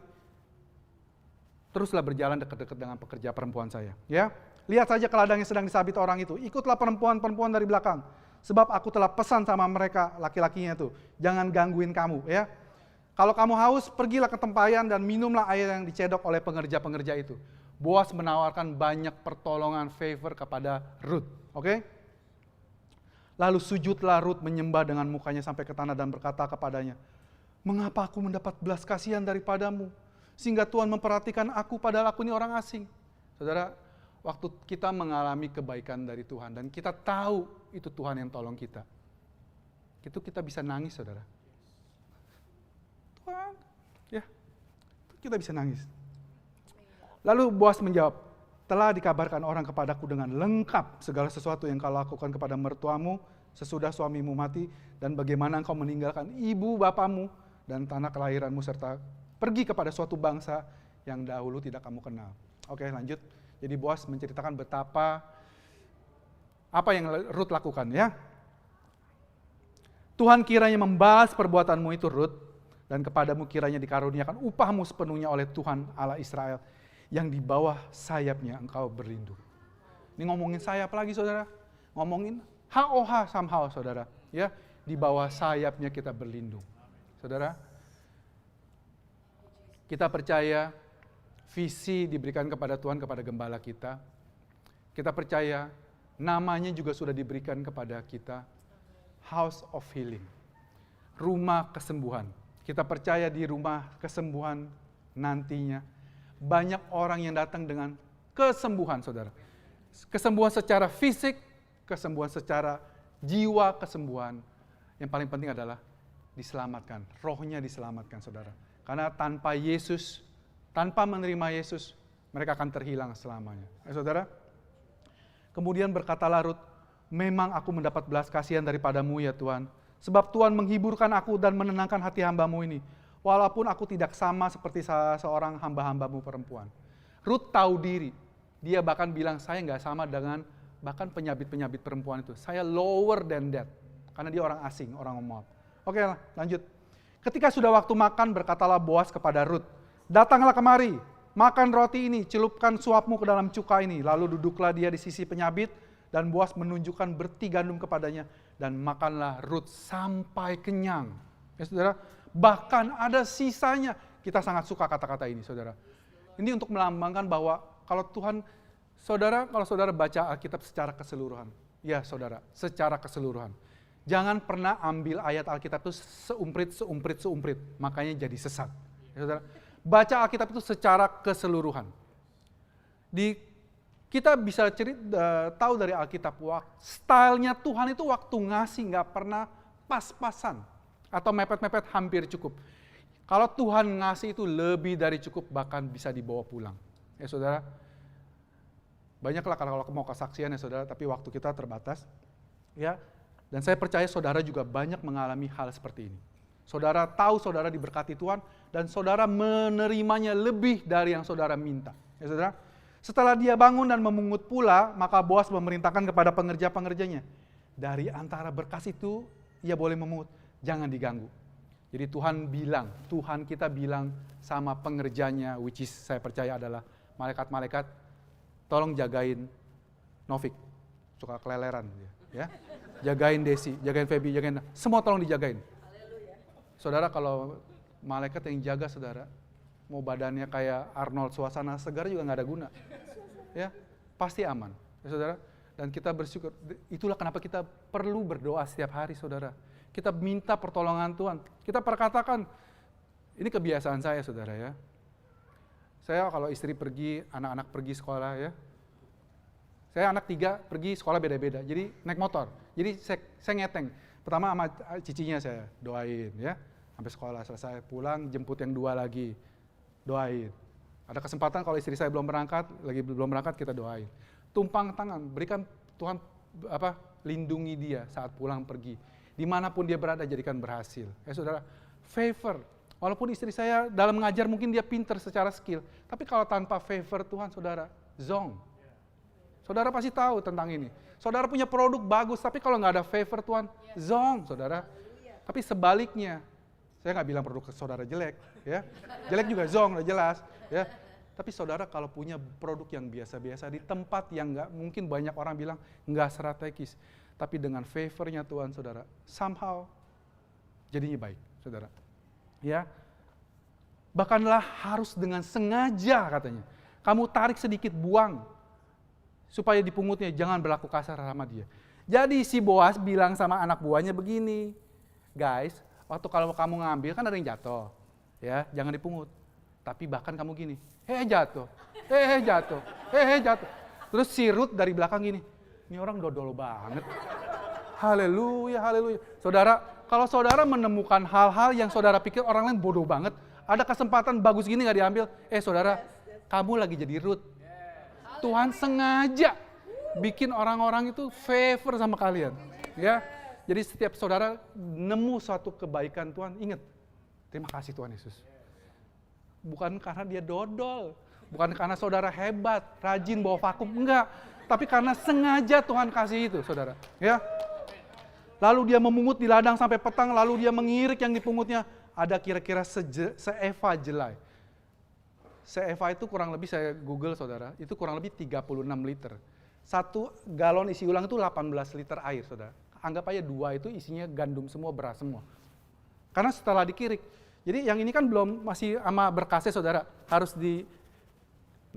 Teruslah berjalan dekat-dekat dengan pekerja perempuan saya. Ya, lihat saja ke ladang yang sedang disabit orang itu. Ikutlah perempuan-perempuan dari belakang, sebab aku telah pesan sama mereka laki-lakinya itu, jangan gangguin kamu. Ya. Kalau kamu haus, pergilah ke tempayan dan minumlah air yang dicedok oleh pengerja-pengerja itu. Boas menawarkan banyak pertolongan favor kepada Ruth. Oke? Lalu sujudlah Ruth menyembah dengan mukanya sampai ke tanah dan berkata kepadanya, mengapa aku mendapat belas kasihan daripadamu, sehingga Tuhan memperhatikan aku padahal aku ini orang asing. Saudara, waktu kita mengalami kebaikan dari Tuhan dan kita tahu itu Tuhan yang tolong kita, itu kita bisa nangis saudara. Tuhan, ya, kita bisa nangis. Lalu Boas menjawab, telah dikabarkan orang kepadaku dengan lengkap segala sesuatu yang kau lakukan kepada mertuamu sesudah suamimu mati, dan bagaimana engkau meninggalkan ibu bapamu dan tanah kelahiranmu serta pergi kepada suatu bangsa yang dahulu tidak kamu kenal. Oke, lanjut. Jadi Boas menceritakan betapa apa yang Ruth lakukan ya. Tuhan kiranya membalas perbuatanmu itu Ruth, dan kepadamu kiranya dikaruniakan upahmu sepenuhnya oleh Tuhan Allah Israel, yang di bawah sayapnya engkau berlindung. Ini ngomongin sayap lagi saudara, ngomongin HOH somehow saudara, ya, di bawah sayapnya kita berlindung. Saudara, kita percaya visi diberikan kepada Tuhan kepada gembala kita. Kita percaya namanya juga sudah diberikan kepada kita, House of Healing, rumah kesembuhan. Kita percaya di rumah kesembuhan nantinya banyak orang yang datang dengan kesembuhan, saudara. Kesembuhan secara fisik, kesembuhan secara jiwa, kesembuhan. Yang paling penting adalah diselamatkan, rohnya diselamatkan, saudara. Karena tanpa Yesus, tanpa menerima Yesus, mereka akan terhilang selamanya. Saudara, kemudian berkatalah Ruth, memang aku mendapat belas kasihan daripadamu ya Tuhan, sebab Tuhan menghiburkan aku dan menenangkan hati hambamu ini, walaupun aku tidak sama seperti seorang hamba-hambamu perempuan. Ruth tahu diri, dia bahkan bilang, saya nggak sama dengan bahkan penyabit-penyabit perempuan itu, saya lower than that, karena dia orang asing, orang Moab. Oke, lanjut. Ketika sudah waktu makan, berkatalah Boas kepada Ruth, datanglah kemari, makan roti ini, celupkan suapmu ke dalam cuka ini. Lalu duduklah dia di sisi penyabit, dan Boas menunjukkan berti gandum kepadanya, dan makanlah Ruth sampai kenyang. Ya saudara, bahkan ada sisanya. Kita sangat suka kata-kata ini saudara. Ini untuk melambangkan bahwa kalau Tuhan, saudara, kalau saudara baca Alkitab secara keseluruhan, ya saudara, secara keseluruhan. Jangan pernah ambil ayat Alkitab itu seumprit, makanya jadi sesat. Ya, saudara. Baca Alkitab itu secara keseluruhan. Kita bisa tahu dari Alkitab, stylenya Tuhan itu waktu ngasih nggak pernah pas-pasan atau mepet-mepet, hampir cukup. Kalau Tuhan ngasih itu lebih dari cukup, bahkan bisa dibawa pulang. Ya saudara, banyaklah kalau mau kesaksian ya saudara, tapi waktu kita terbatas. Ya, dan saya percaya saudara juga banyak mengalami hal seperti ini. Saudara tahu saudara diberkati Tuhan, dan saudara menerimanya lebih dari yang saudara minta. Ya saudara, setelah dia bangun dan memungut pula, maka Boas memerintahkan kepada pengerja-pengerjanya, dari antara berkas itu, ia boleh memungut, jangan diganggu. Jadi Tuhan kita bilang sama pengerjanya, which is saya percaya adalah malaikat-malaikat, tolong jagain Novik, suka keleleran ya. Jagain Desi, jagain Feby, jagain, semua tolong dijagain. Saudara, kalau malaikat yang jaga saudara, mau badannya kayak Arnold Suasana Segar juga nggak ada guna. Ya, pasti aman. Ya saudara, dan kita bersyukur, itulah kenapa kita perlu berdoa setiap hari saudara. Kita minta pertolongan Tuhan. Kita perkatakan, ini kebiasaan saya saudara ya. Saya kalau istri pergi, anak-anak pergi sekolah ya. Saya anak 3 pergi sekolah beda-beda, jadi naik motor. Jadi saya ngeteng. Pertama sama cicinya saya doain ya. Sampai sekolah selesai, pulang jemput yang 2 lagi. Doain. Ada kesempatan kalau istri saya belum berangkat kita doain. Tumpang tangan, berikan Tuhan lindungi dia saat pulang pergi. Dimanapun dia berada jadikan berhasil. Ya saudara, favor. Walaupun istri saya dalam mengajar mungkin dia pinter secara skill, tapi kalau tanpa favor Tuhan saudara, zong. Saudara pasti tahu tentang ini. Saudara punya produk bagus, tapi kalau nggak ada favor Tuhan, zong saudara. Tapi sebaliknya, saya nggak bilang produk saudara jelek, ya. Jelek juga zong, udah jelas, ya. Tapi saudara kalau punya produk yang biasa-biasa di tempat yang nggak mungkin banyak orang bilang nggak strategis, tapi dengan favornya Tuhan saudara, somehow jadinya baik, saudara. Ya, bahkanlah harus dengan sengaja katanya. Kamu tarik sedikit buang, supaya dipungutnya, jangan berlaku kasar sama dia. Jadi si Boas bilang sama anak buahnya begini, guys, waktu kalau kamu ngambil kan ada yang jatuh, ya jangan dipungut. Tapi bahkan kamu gini, jatuh. Terus si Ruth dari belakang gini, ini orang dodol banget. Haleluya, haleluya. Saudara, kalau saudara menemukan hal-hal yang saudara pikir orang lain bodoh banget, ada kesempatan bagus gini gak diambil, saudara, kamu lagi jadi Ruth. Tuhan sengaja bikin orang-orang itu favor sama kalian. Ya, jadi setiap saudara nemu suatu kebaikan Tuhan, ingat, terima kasih Tuhan Yesus. Bukan karena dia dodol, bukan karena saudara hebat, rajin bawa vakum, enggak. Tapi karena sengaja Tuhan kasih itu, saudara. Ya. Lalu dia memungut di ladang sampai petang, lalu dia mengirik yang dipungutnya. Ada kira-kira seeva jelai. Seeva itu kurang lebih, saya Google saudara, itu kurang lebih 36 liter. 1 galon isi ulang itu 18 liter air, saudara. Anggap aja 2 itu isinya gandum semua, beras semua. Karena setelah dikirik, jadi yang ini kan belum, masih sama berkasnya saudara, harus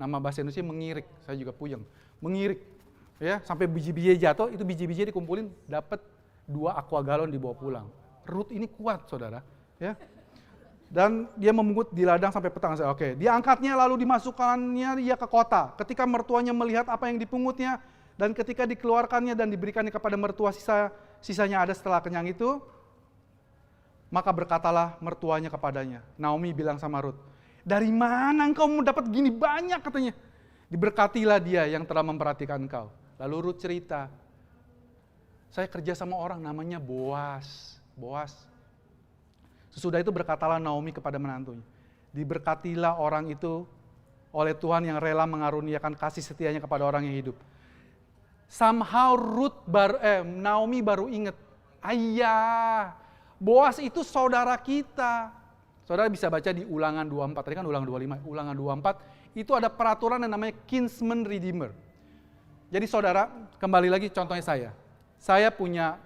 nama bahasa Indonesia mengirik, saya juga puyeng. Mengirik, ya sampai biji-biji jatuh, itu biji-biji dikumpulin, dapat 2 aqua galon dibawa pulang. Ruth ini kuat saudara, ya. Dan dia memungut di ladang sampai petang. Oke, dia angkatnya lalu dimasukkannya dia ke kota. Ketika mertuanya melihat apa yang dipungutnya, dan ketika dikeluarkannya dan diberikannya kepada mertua sisanya ada setelah kenyang itu, maka berkatalah mertuanya kepadanya. Naomi bilang sama Ruth, dari mana engkau mau dapat gini banyak katanya. Diberkatilah dia yang telah memperhatikan engkau. Lalu Ruth cerita, saya kerja sama orang namanya Boas. Sesudah itu berkatalah Naomi kepada menantunya, diberkatilah orang itu oleh Tuhan yang rela mengaruniakan kasih setianya kepada orang yang hidup. Somehow Naomi baru ingat, ayah, Boas itu saudara kita. Saudara bisa baca di Ulangan 24, tadi kan Ulangan 25, Ulangan 24, itu ada peraturan yang namanya kinsman redeemer. Jadi saudara, kembali lagi contohnya saya punya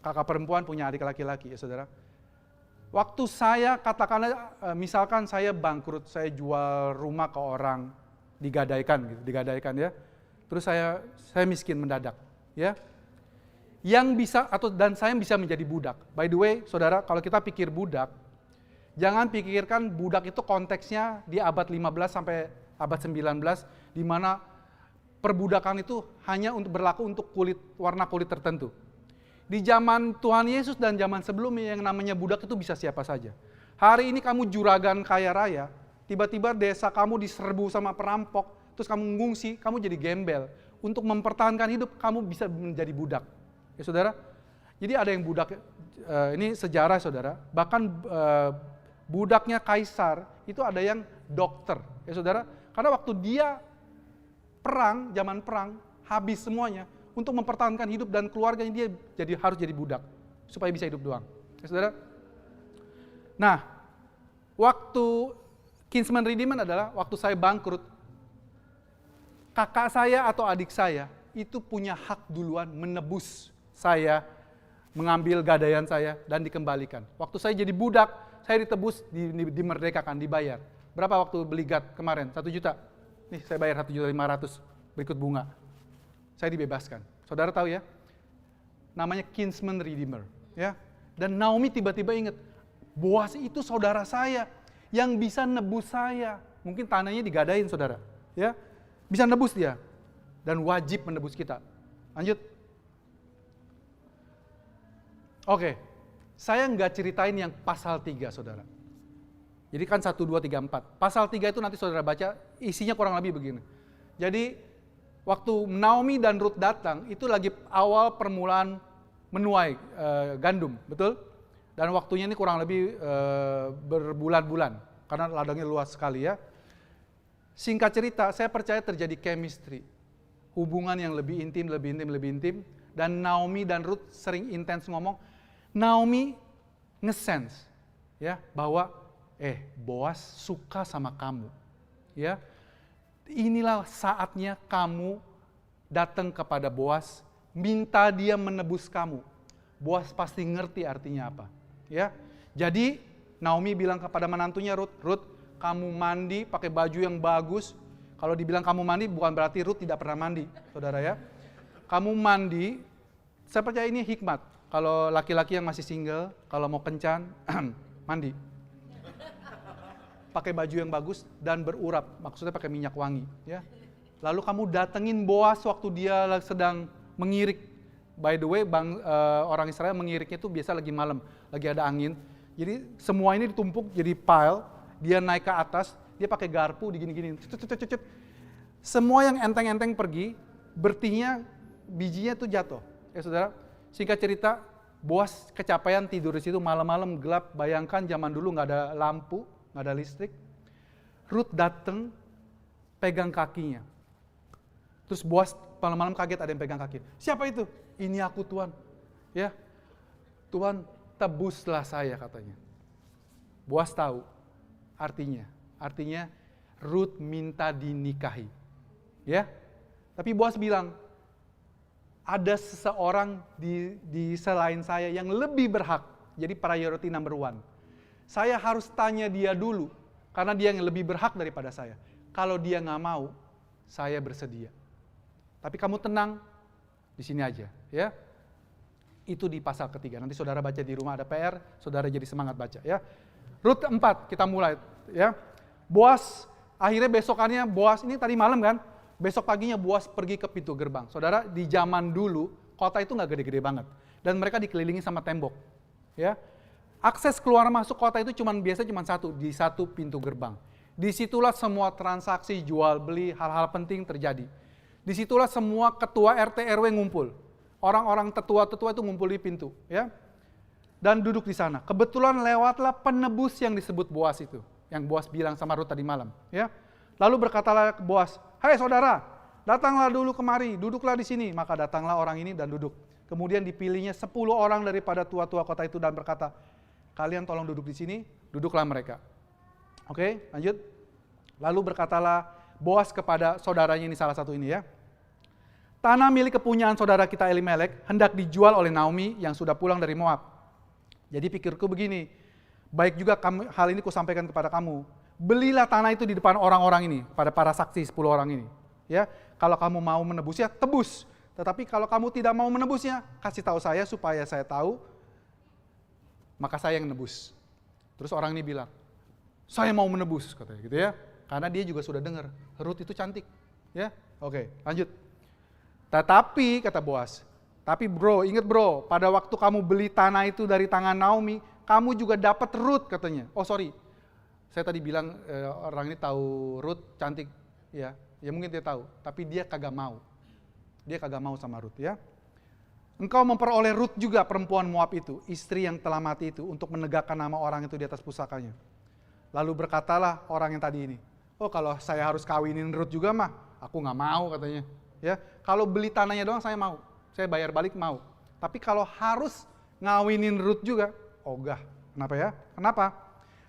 kakak perempuan, punya adik laki-laki ya saudara. Waktu saya katakanlah, misalkan saya bangkrut, saya jual rumah ke orang, digadaikan ya. Terus saya miskin mendadak, ya. Yang bisa dan saya bisa menjadi budak. By the way, saudara, kalau kita pikir budak, jangan pikirkan budak itu konteksnya di abad 15 sampai abad 19, di mana perbudakan itu hanya berlaku untuk warna kulit tertentu. Di zaman Tuhan Yesus dan zaman sebelumnya yang namanya budak itu bisa siapa saja. Hari ini kamu juragan kaya raya, tiba-tiba desa kamu diserbu sama perampok, terus kamu ngungsi, kamu jadi gembel. Untuk mempertahankan hidup, kamu bisa menjadi budak. Ya saudara, jadi ada yang budak, ini sejarah saudara, bahkan budaknya kaisar, itu ada yang dokter. Ya saudara, karena waktu dia perang, zaman perang, habis semuanya, untuk mempertahankan hidup dan keluarganya dia harus jadi budak, supaya bisa hidup doang. Ya saudara, nah, waktu kinsman redeemer adalah waktu saya bangkrut, kakak saya atau adik saya itu punya hak duluan menebus saya, mengambil gadaian saya dan dikembalikan. Waktu saya jadi budak, saya ditebus, dimerdekakan, dibayar. Berapa waktu beli GAT kemarin? 1 juta. Nih saya bayar 1.500.000 berikut bunga. Saya dibebaskan. Saudara tahu ya? Namanya kinsman redeemer, ya. Dan Naomi tiba-tiba ingat, Boas itu saudara saya yang bisa nebus saya. Mungkin tanahnya digadain saudara, ya. Bisa nebus dia dan wajib menebus kita. Lanjut. Oke. Saya nggak ceritain yang pasal 3 saudara. Jadi kan 1, 2, 3, 4. Pasal 3 itu nanti saudara baca, isinya kurang lebih begini. Jadi waktu Naomi dan Ruth datang, itu lagi awal permulaan menuai gandum, betul? Dan waktunya ini kurang lebih berbulan-bulan, karena ladangnya luas sekali ya. Singkat cerita, saya percaya terjadi chemistry. Hubungan yang lebih intim. Dan Naomi dan Ruth sering intens ngomong. Naomi nge-sense ya, bahwa Boas suka sama kamu. Ya, inilah saatnya kamu datang kepada Boas, minta dia menebus kamu. Boas pasti ngerti artinya apa. Ya, jadi Naomi bilang kepada menantunya Ruth, kamu mandi pakai baju yang bagus. Kalau dibilang kamu mandi bukan berarti Ruth tidak pernah mandi, saudara ya. Kamu mandi, saya percaya ini hikmat. Kalau laki-laki yang masih single, kalau mau kencan, mandi. Pakai baju yang bagus dan berurap, maksudnya pakai minyak wangi. Ya. Lalu kamu datengin Boas waktu dia sedang mengirik. By the way, orang Israel mengiriknya itu biasa lagi malam, lagi ada angin. Jadi semua ini ditumpuk jadi pile. Dia naik ke atas, dia pakai garpu digini-gini. Semua yang enteng-enteng pergi, bertinya, bijinya tuh jatuh. Ya saudara, singkat cerita, Boas kecapean tidur di situ malam-malam gelap. Bayangkan zaman dulu nggak ada lampu, nggak ada listrik. Ruth dateng, pegang kakinya. Terus Boas malam-malam kaget ada yang pegang kaki. Siapa itu? Ini aku Tuhan. Ya, Tuhan tebuslah saya katanya. Boas tahu. Artinya Ruth minta dinikahi. Ya. Tapi Boas bilang, ada seseorang di selain saya yang lebih berhak. Jadi priority number 1. Saya harus tanya dia dulu, karena dia yang lebih berhak daripada saya. Kalau dia nggak mau, saya bersedia. Tapi kamu tenang, di sini aja. Ya. Itu di pasal ketiga. Nanti saudara baca di rumah, ada PR, saudara jadi semangat baca. Ya. Ruth 4, kita mulai. Ya, Boas, akhirnya besokannya Boas, ini tadi malam kan, besok paginya Boas pergi ke pintu gerbang. Saudara, di zaman dulu, kota itu nggak gede-gede banget. Dan mereka dikelilingi sama tembok. Ya, akses keluar masuk kota itu biasa cuma di satu pintu gerbang. Disitulah semua transaksi jual beli, hal-hal penting terjadi. Disitulah semua ketua RT RW ngumpul. Orang-orang tetua-tetua itu ngumpul di pintu. Ya, dan duduk di sana. Kebetulan lewatlah penebus yang disebut Boas itu. Yang Boas bilang sama Ruth tadi malam. Ya. Lalu berkatalah Boas, "Hai saudara, datanglah dulu kemari, duduklah di sini." Maka datanglah orang ini dan duduk. Kemudian dipilihnya 10 orang daripada tua-tua kota itu dan berkata, "Kalian tolong duduk di sini." Duduklah mereka. Oke, lanjut. Lalu berkatalah Boas kepada saudaranya ini, salah satu ini ya. "Tanah milik kepunyaan saudara kita Elimelek hendak dijual oleh Naomi yang sudah pulang dari Moab. Jadi pikirku begini, baik juga hal ini kusampaikan kepada kamu. Belilah tanah itu di depan orang-orang ini, pada para saksi 10 orang ini. Ya, kalau kamu mau menebusnya, tebus. Tetapi kalau kamu tidak mau menebusnya, kasih tahu saya supaya saya tahu, maka saya yang nebus." Terus orang ini bilang, "Saya mau menebus," katanya gitu ya. Karena dia juga sudah dengar, Ruth itu cantik. Ya, oke, lanjut. "Tetapi," kata Boas, "tapi bro, ingat bro, pada waktu kamu beli tanah itu dari tangan Naomi, kamu juga dapat Ruth katanya. Oh sorry, saya tadi bilang orang ini tahu Ruth cantik, ya mungkin dia tahu, tapi dia kagak mau. Dia kagak mau sama Ruth ya. Engkau memperoleh Ruth juga, perempuan Moab itu, istri yang telah mati itu, untuk menegakkan nama orang itu di atas pusakanya. Lalu berkatalah orang yang tadi ini, oh kalau saya harus kawinin Ruth juga mah, aku nggak mau katanya. Ya, kalau beli tanahnya doang saya mau, saya bayar balik mau. Tapi kalau harus ngawinin Ruth juga, ogah. Kenapa ya? Kenapa?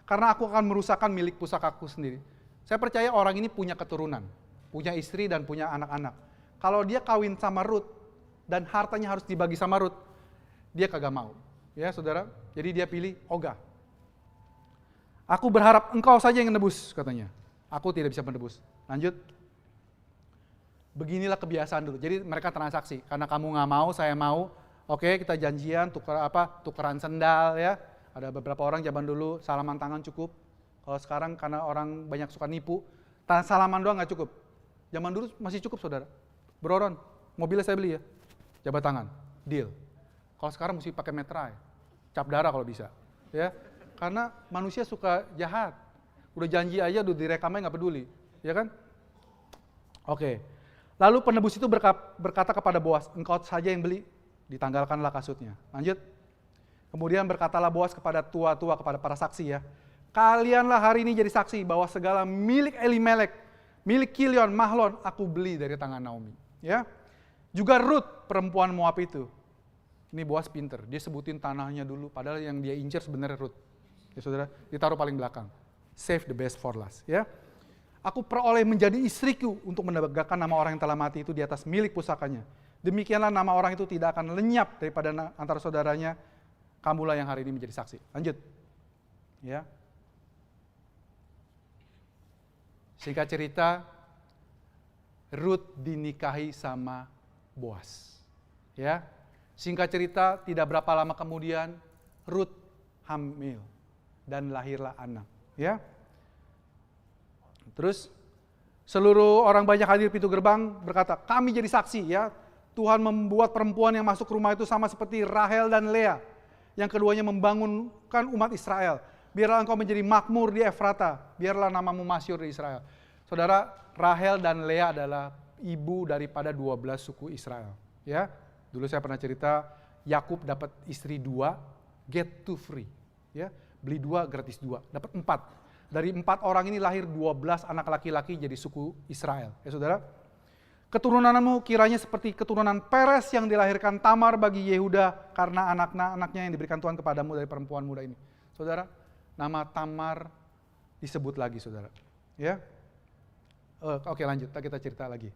Karena aku akan merusakkan milik pusakaku sendiri. Saya percaya orang ini punya keturunan, punya istri dan punya anak-anak. Kalau dia kawin sama Ruth, dan hartanya harus dibagi sama Ruth, dia kagak mau. Ya saudara, jadi dia pilih ogah. Aku berharap engkau saja yang menebus, katanya. Aku tidak bisa menebus. Lanjut. Beginilah kebiasaan dulu. Jadi mereka transaksi. Karena kamu nggak mau, saya mau. Oke, kita janjian, tukeran sendal ya. Ada beberapa orang zaman dulu salaman tangan cukup. Kalau sekarang karena orang banyak suka nipu, salaman doang nggak cukup. Zaman dulu masih cukup saudara. Broron, mobilnya saya beli ya. Jabat tangan, deal. Kalau sekarang mesti pakai meterai, cap darah kalau bisa, ya. Karena manusia suka jahat. Udah janji aja, udah direkamnya nggak peduli, ya kan? Oke. Lalu penebus itu berkata kepada Boas, engkau saja yang beli, ditanggalkanlah kasutnya. Lanjut. Kemudian berkatalah Boas kepada tua-tua, kepada para saksi ya, kalianlah hari ini jadi saksi bahwa segala milik Elimelek, milik Kilion, Mahlon, aku beli dari tangan Naomi, ya. Juga Ruth, perempuan Moab itu. Ini Boas pinter, dia sebutin tanahnya dulu, padahal yang dia incer sebenarnya Ruth. Ya saudara, ditaruh paling belakang. Save the best for last. Ya. Aku peroleh menjadi istriku untuk menegakkan nama orang yang telah mati itu di atas milik pusakanya. Demikianlah nama orang itu tidak akan lenyap daripada antara saudaranya. Kamulah yang hari ini menjadi saksi. Lanjut. Ya. Singkat cerita, Ruth dinikahi sama Boas. Ya. Singkat cerita, tidak berapa lama kemudian Ruth hamil dan lahirlah anak, ya. Terus seluruh orang banyak hadir pintu gerbang berkata, kami jadi saksi ya. Tuhan membuat perempuan yang masuk rumah itu sama seperti Rahel dan Lea, yang keduanya membangunkan umat Israel. Biarlah engkau menjadi makmur di Efrata, biarlah namamu masyhur di Israel. Saudara, Rahel dan Lea adalah ibu daripada 12 suku Israel. Ya, dulu saya pernah cerita Yakub dapat istri 2, get two free. Ya, beli 2 gratis 2, dapat 4. Dari 4 orang ini lahir 12 anak laki-laki jadi suku Israel. Ya saudara, keturunanmu kiranya seperti keturunan Peres yang dilahirkan Tamar bagi Yehuda karena anak-anaknya yang diberikan Tuhan kepadamu dari perempuan muda ini. Saudara, nama Tamar disebut lagi saudara. Ya, oke lanjut, kita cerita lagi.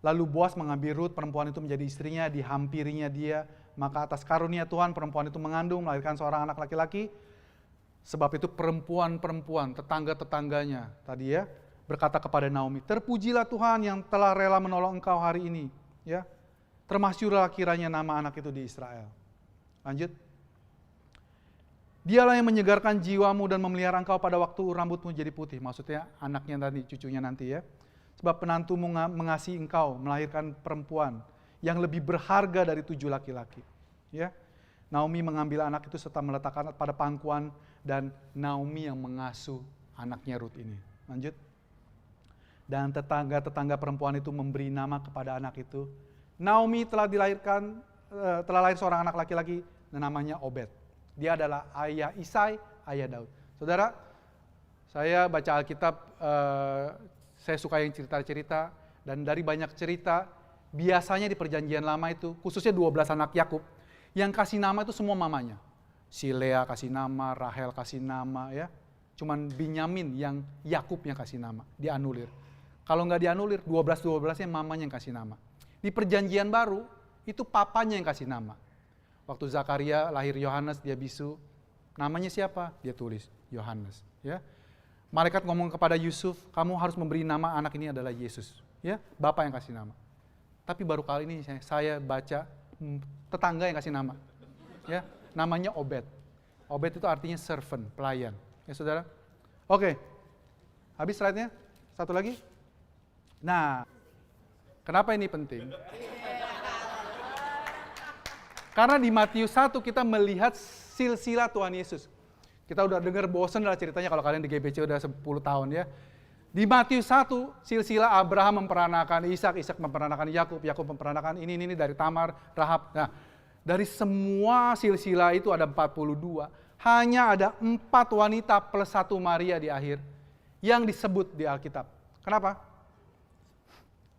Lalu Boas mengambil Ruth, perempuan itu menjadi istrinya, dihampirinya dia. Maka atas karunia Tuhan, perempuan itu mengandung, melahirkan seorang anak laki-laki. Sebab itu perempuan-perempuan, tetangga-tetangganya tadi ya, berkata kepada Naomi, terpujilah Tuhan yang telah rela menolong engkau hari ini. Ya, termasyhurlah kiranya nama anak itu di Israel. Lanjut. Dialah yang menyegarkan jiwamu dan memelihara engkau pada waktu rambutmu jadi putih. Maksudnya anaknya tadi, cucunya nanti ya. Sebab penantumu mengasihi engkau, melahirkan perempuan yang lebih berharga dari 7 laki-laki. Ya, Naomi mengambil anak itu serta meletakkan pada pangkuan dan Naomi yang mengasuh anaknya Ruth ini. Lanjut. Dan tetangga-tetangga perempuan itu memberi nama kepada anak itu. Naomi telah lahir seorang anak laki-laki dan namanya Obed. Dia adalah ayah Isai, ayah Daud. Saudara, saya baca Alkitab, saya suka yang cerita-cerita, dan dari banyak cerita, biasanya di perjanjian lama itu, khususnya 12 anak Yakub, yang kasih nama itu semua mamanya. Si Lea kasih nama, Rahel kasih nama, ya. Cuman Binyamin yang Yakub yang kasih nama, dianulir. Kalau nggak dianulir, 12-12-nya mamanya yang kasih nama. Di perjanjian baru, itu papanya yang kasih nama. Waktu Zakaria lahir Yohanes, dia bisu. Namanya siapa? Dia tulis, Yohanes. Ya. Malaikat ngomong kepada Yusuf, kamu harus memberi nama anak ini adalah Yesus. Ya, Bapak yang kasih nama. Tapi baru kali ini saya baca tetangga yang kasih nama. Ya, namanya Obed. Obed itu artinya servant, pelayan. Ya saudara. Oke, habis slide-nya. Satu lagi. Nah, kenapa ini penting? Karena di Matius 1 kita melihat silsilah Tuhan Yesus. Kita udah dengar bosen lah ceritanya kalau kalian di GBC udah 10 tahun ya. Di Matius 1, silsilah Abraham memperanakan Ishak, Ishak memperanakan Yakub, Yakub memperanakan ini dari Tamar, Rahab. Nah, dari semua silsilah itu ada 42. Hanya ada 4 wanita plus 1 Maria di akhir yang disebut di Alkitab. Kenapa?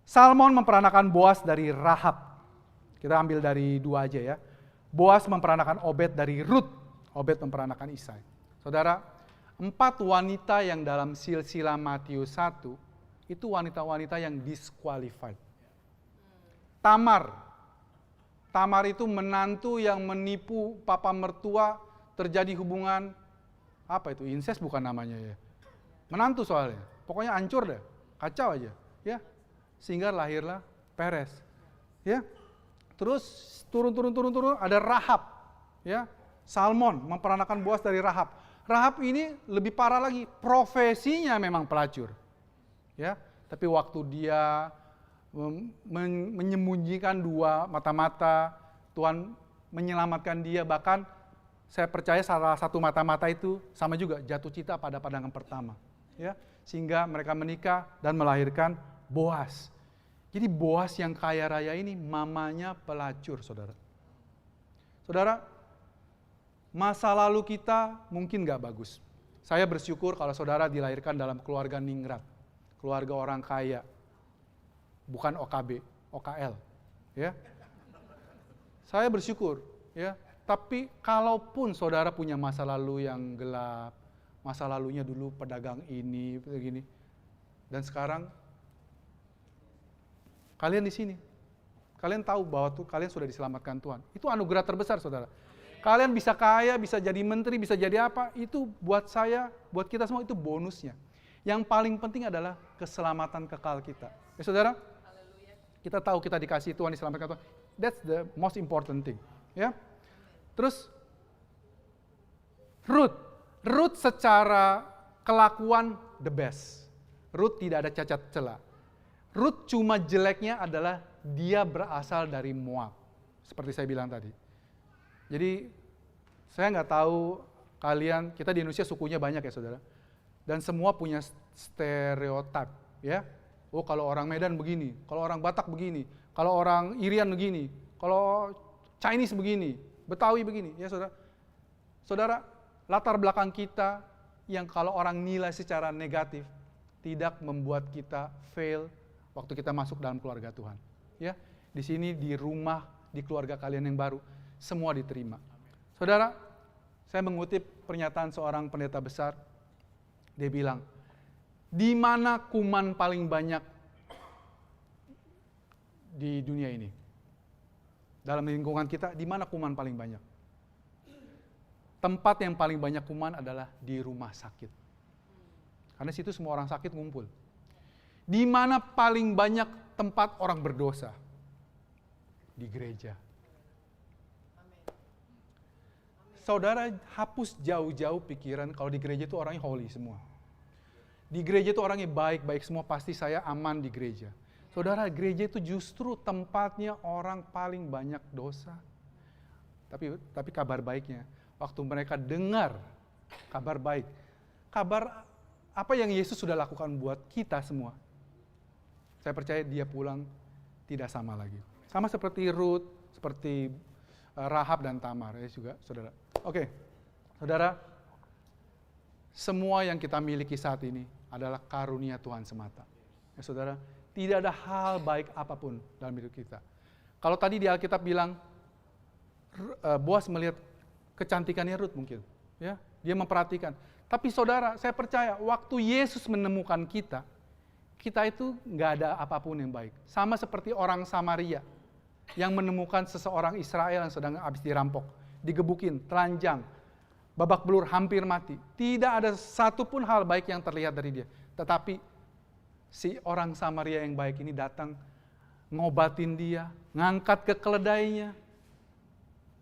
Salmon memperanakan Boas dari Rahab. Kita ambil dari 2 aja ya. Boas memperanakan Obed dari Rut. Obed memperanakan Isai. Saudara, 4 wanita yang dalam silsilah Matius 1, itu wanita-wanita yang disqualified. Tamar itu menantu yang menipu papa mertua, terjadi hubungan, incest bukan namanya ya. Menantu soalnya, pokoknya hancur deh, kacau aja. Ya, sehingga lahirlah Peres. Ya, terus turun, ada Rahab. Ya, Salmon memperanakan Boas dari Rahab. Rahab ini lebih parah lagi, profesinya memang pelacur. Ya, tapi waktu dia menyembunyikan 2 mata-mata, Tuhan menyelamatkan dia. Bahkan saya percaya salah satu mata-mata itu sama juga jatuh cinta pada pandangan pertama. Ya, sehingga mereka menikah dan melahirkan Boas. Jadi Boas yang kaya raya ini mamanya pelacur, saudara. Saudara, masa lalu kita mungkin gak bagus. Saya bersyukur kalau saudara dilahirkan dalam keluarga ningrat, keluarga orang kaya, bukan OKB, OKL. Ya. Saya bersyukur, ya. Tapi kalaupun saudara punya masa lalu yang gelap, masa lalunya dulu pedagang ini, begini, dan sekarang kalian di sini, kalian tahu bahwa kalian sudah diselamatkan Tuhan. Itu anugerah terbesar, saudara. Kalian bisa kaya, bisa jadi menteri, bisa jadi apa, itu buat saya, buat kita semua itu bonusnya. Yang paling penting adalah keselamatan kekal kita. Ya saudara, kita tahu kita dikasih Tuhan, diselamatkan Tuhan. That's the most important thing. Ya. Terus, Ruth secara kelakuan the best. Ruth tidak ada cacat celah. Ruth cuma jeleknya adalah dia berasal dari Moab. Seperti saya bilang tadi. Jadi saya nggak tahu kalian, kita di Indonesia sukunya banyak ya saudara. Dan semua punya stereotip ya. Oh kalau orang Medan begini, kalau orang Batak begini, kalau orang Irian begini, kalau Chinese begini, Betawi begini ya saudara. Saudara, latar belakang kita yang kalau orang nilai secara negatif tidak membuat kita fail waktu kita masuk dalam keluarga Tuhan. Ya, di sini di rumah, di keluarga kalian yang baru, semua diterima. Saudara, saya mengutip pernyataan seorang pendeta besar. Dia bilang, di mana kuman paling banyak di dunia ini? Dalam lingkungan kita, di mana kuman paling banyak? Tempat yang paling banyak kuman adalah di rumah sakit. Karena situ semua orang sakit ngumpul. Di mana paling banyak tempat orang berdosa? Di gereja. Saudara, hapus jauh-jauh pikiran kalau di gereja itu orangnya holy semua. Di gereja itu orangnya baik-baik semua, pasti saya aman di gereja. Saudara, gereja itu justru tempatnya orang paling banyak dosa. Tapi kabar baiknya, waktu mereka dengar kabar baik, kabar apa yang Yesus sudah lakukan buat kita semua, saya percaya dia pulang tidak sama lagi. Sama seperti Ruth, seperti Rahab dan Tamar ya juga, saudara. Oke, saudara, semua yang kita miliki saat ini adalah karunia Tuhan semata. Ya, saudara, tidak ada hal baik apapun dalam hidup kita. Kalau tadi di Alkitab bilang, Boas melihat kecantikannya Ruth mungkin, ya, dia memperhatikan. Tapi saudara, saya percaya waktu Yesus menemukan kita itu nggak ada apapun yang baik. Sama seperti orang Samaria yang menemukan seseorang Israel yang sedang habis dirampok, digebukin, telanjang, babak belur, hampir mati. Tidak ada satupun hal baik yang terlihat dari dia. Tetapi si orang Samaria yang baik ini datang, ngobatin dia, ngangkat ke keledainya.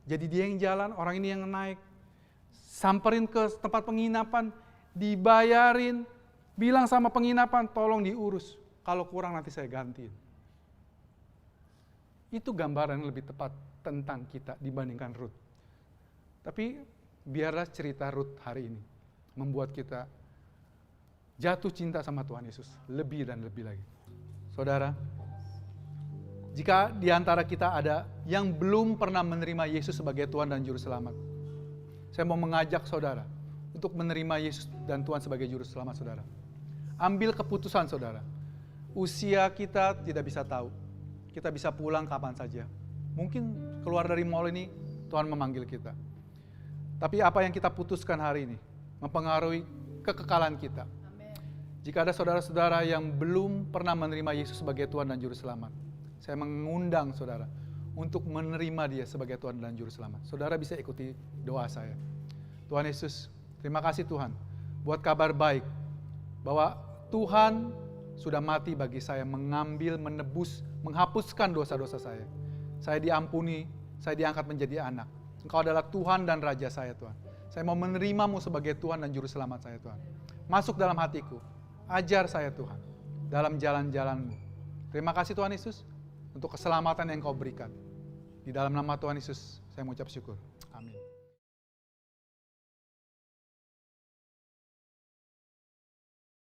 Jadi dia yang jalan, orang ini yang naik. Samperin ke tempat penginapan, dibayarin, bilang sama penginapan, tolong diurus. Kalau kurang nanti saya gantiin. Itu gambaran yang lebih tepat tentang kita dibandingkan Ruth. Tapi biarlah cerita Ruth hari ini membuat kita jatuh cinta sama Tuhan Yesus lebih dan lebih lagi. Saudara, jika di antara kita ada yang belum pernah menerima Yesus sebagai Tuhan dan Juru Selamat, saya mau mengajak saudara untuk menerima Yesus dan Tuhan sebagai Juru Selamat saudara. Ambil keputusan saudara. Usia kita tidak bisa tahu. Kita bisa pulang kapan saja. Mungkin keluar dari mall ini Tuhan memanggil kita. Tapi apa yang kita putuskan hari ini mempengaruhi kekekalan kita. Jika ada saudara-saudara yang belum pernah menerima Yesus sebagai Tuhan dan Juru Selamat, saya mengundang saudara untuk menerima dia sebagai Tuhan dan Juru Selamat. Saudara bisa ikuti doa saya. Tuhan Yesus, terima kasih Tuhan buat kabar baik bahwa Tuhan sudah mati bagi saya, mengambil, menebus, menghapuskan dosa-dosa saya. Saya diampuni, saya diangkat menjadi anak. Engkau adalah Tuhan dan Raja saya Tuhan. Saya mau menerimamu sebagai Tuhan dan Juru Selamat saya Tuhan. Masuk dalam hatiku, ajar saya Tuhan dalam jalan-jalan-Mu. Terima kasih Tuhan Yesus untuk keselamatan yang Kau berikan. Di dalam nama Tuhan Yesus, saya mengucap syukur. Amin.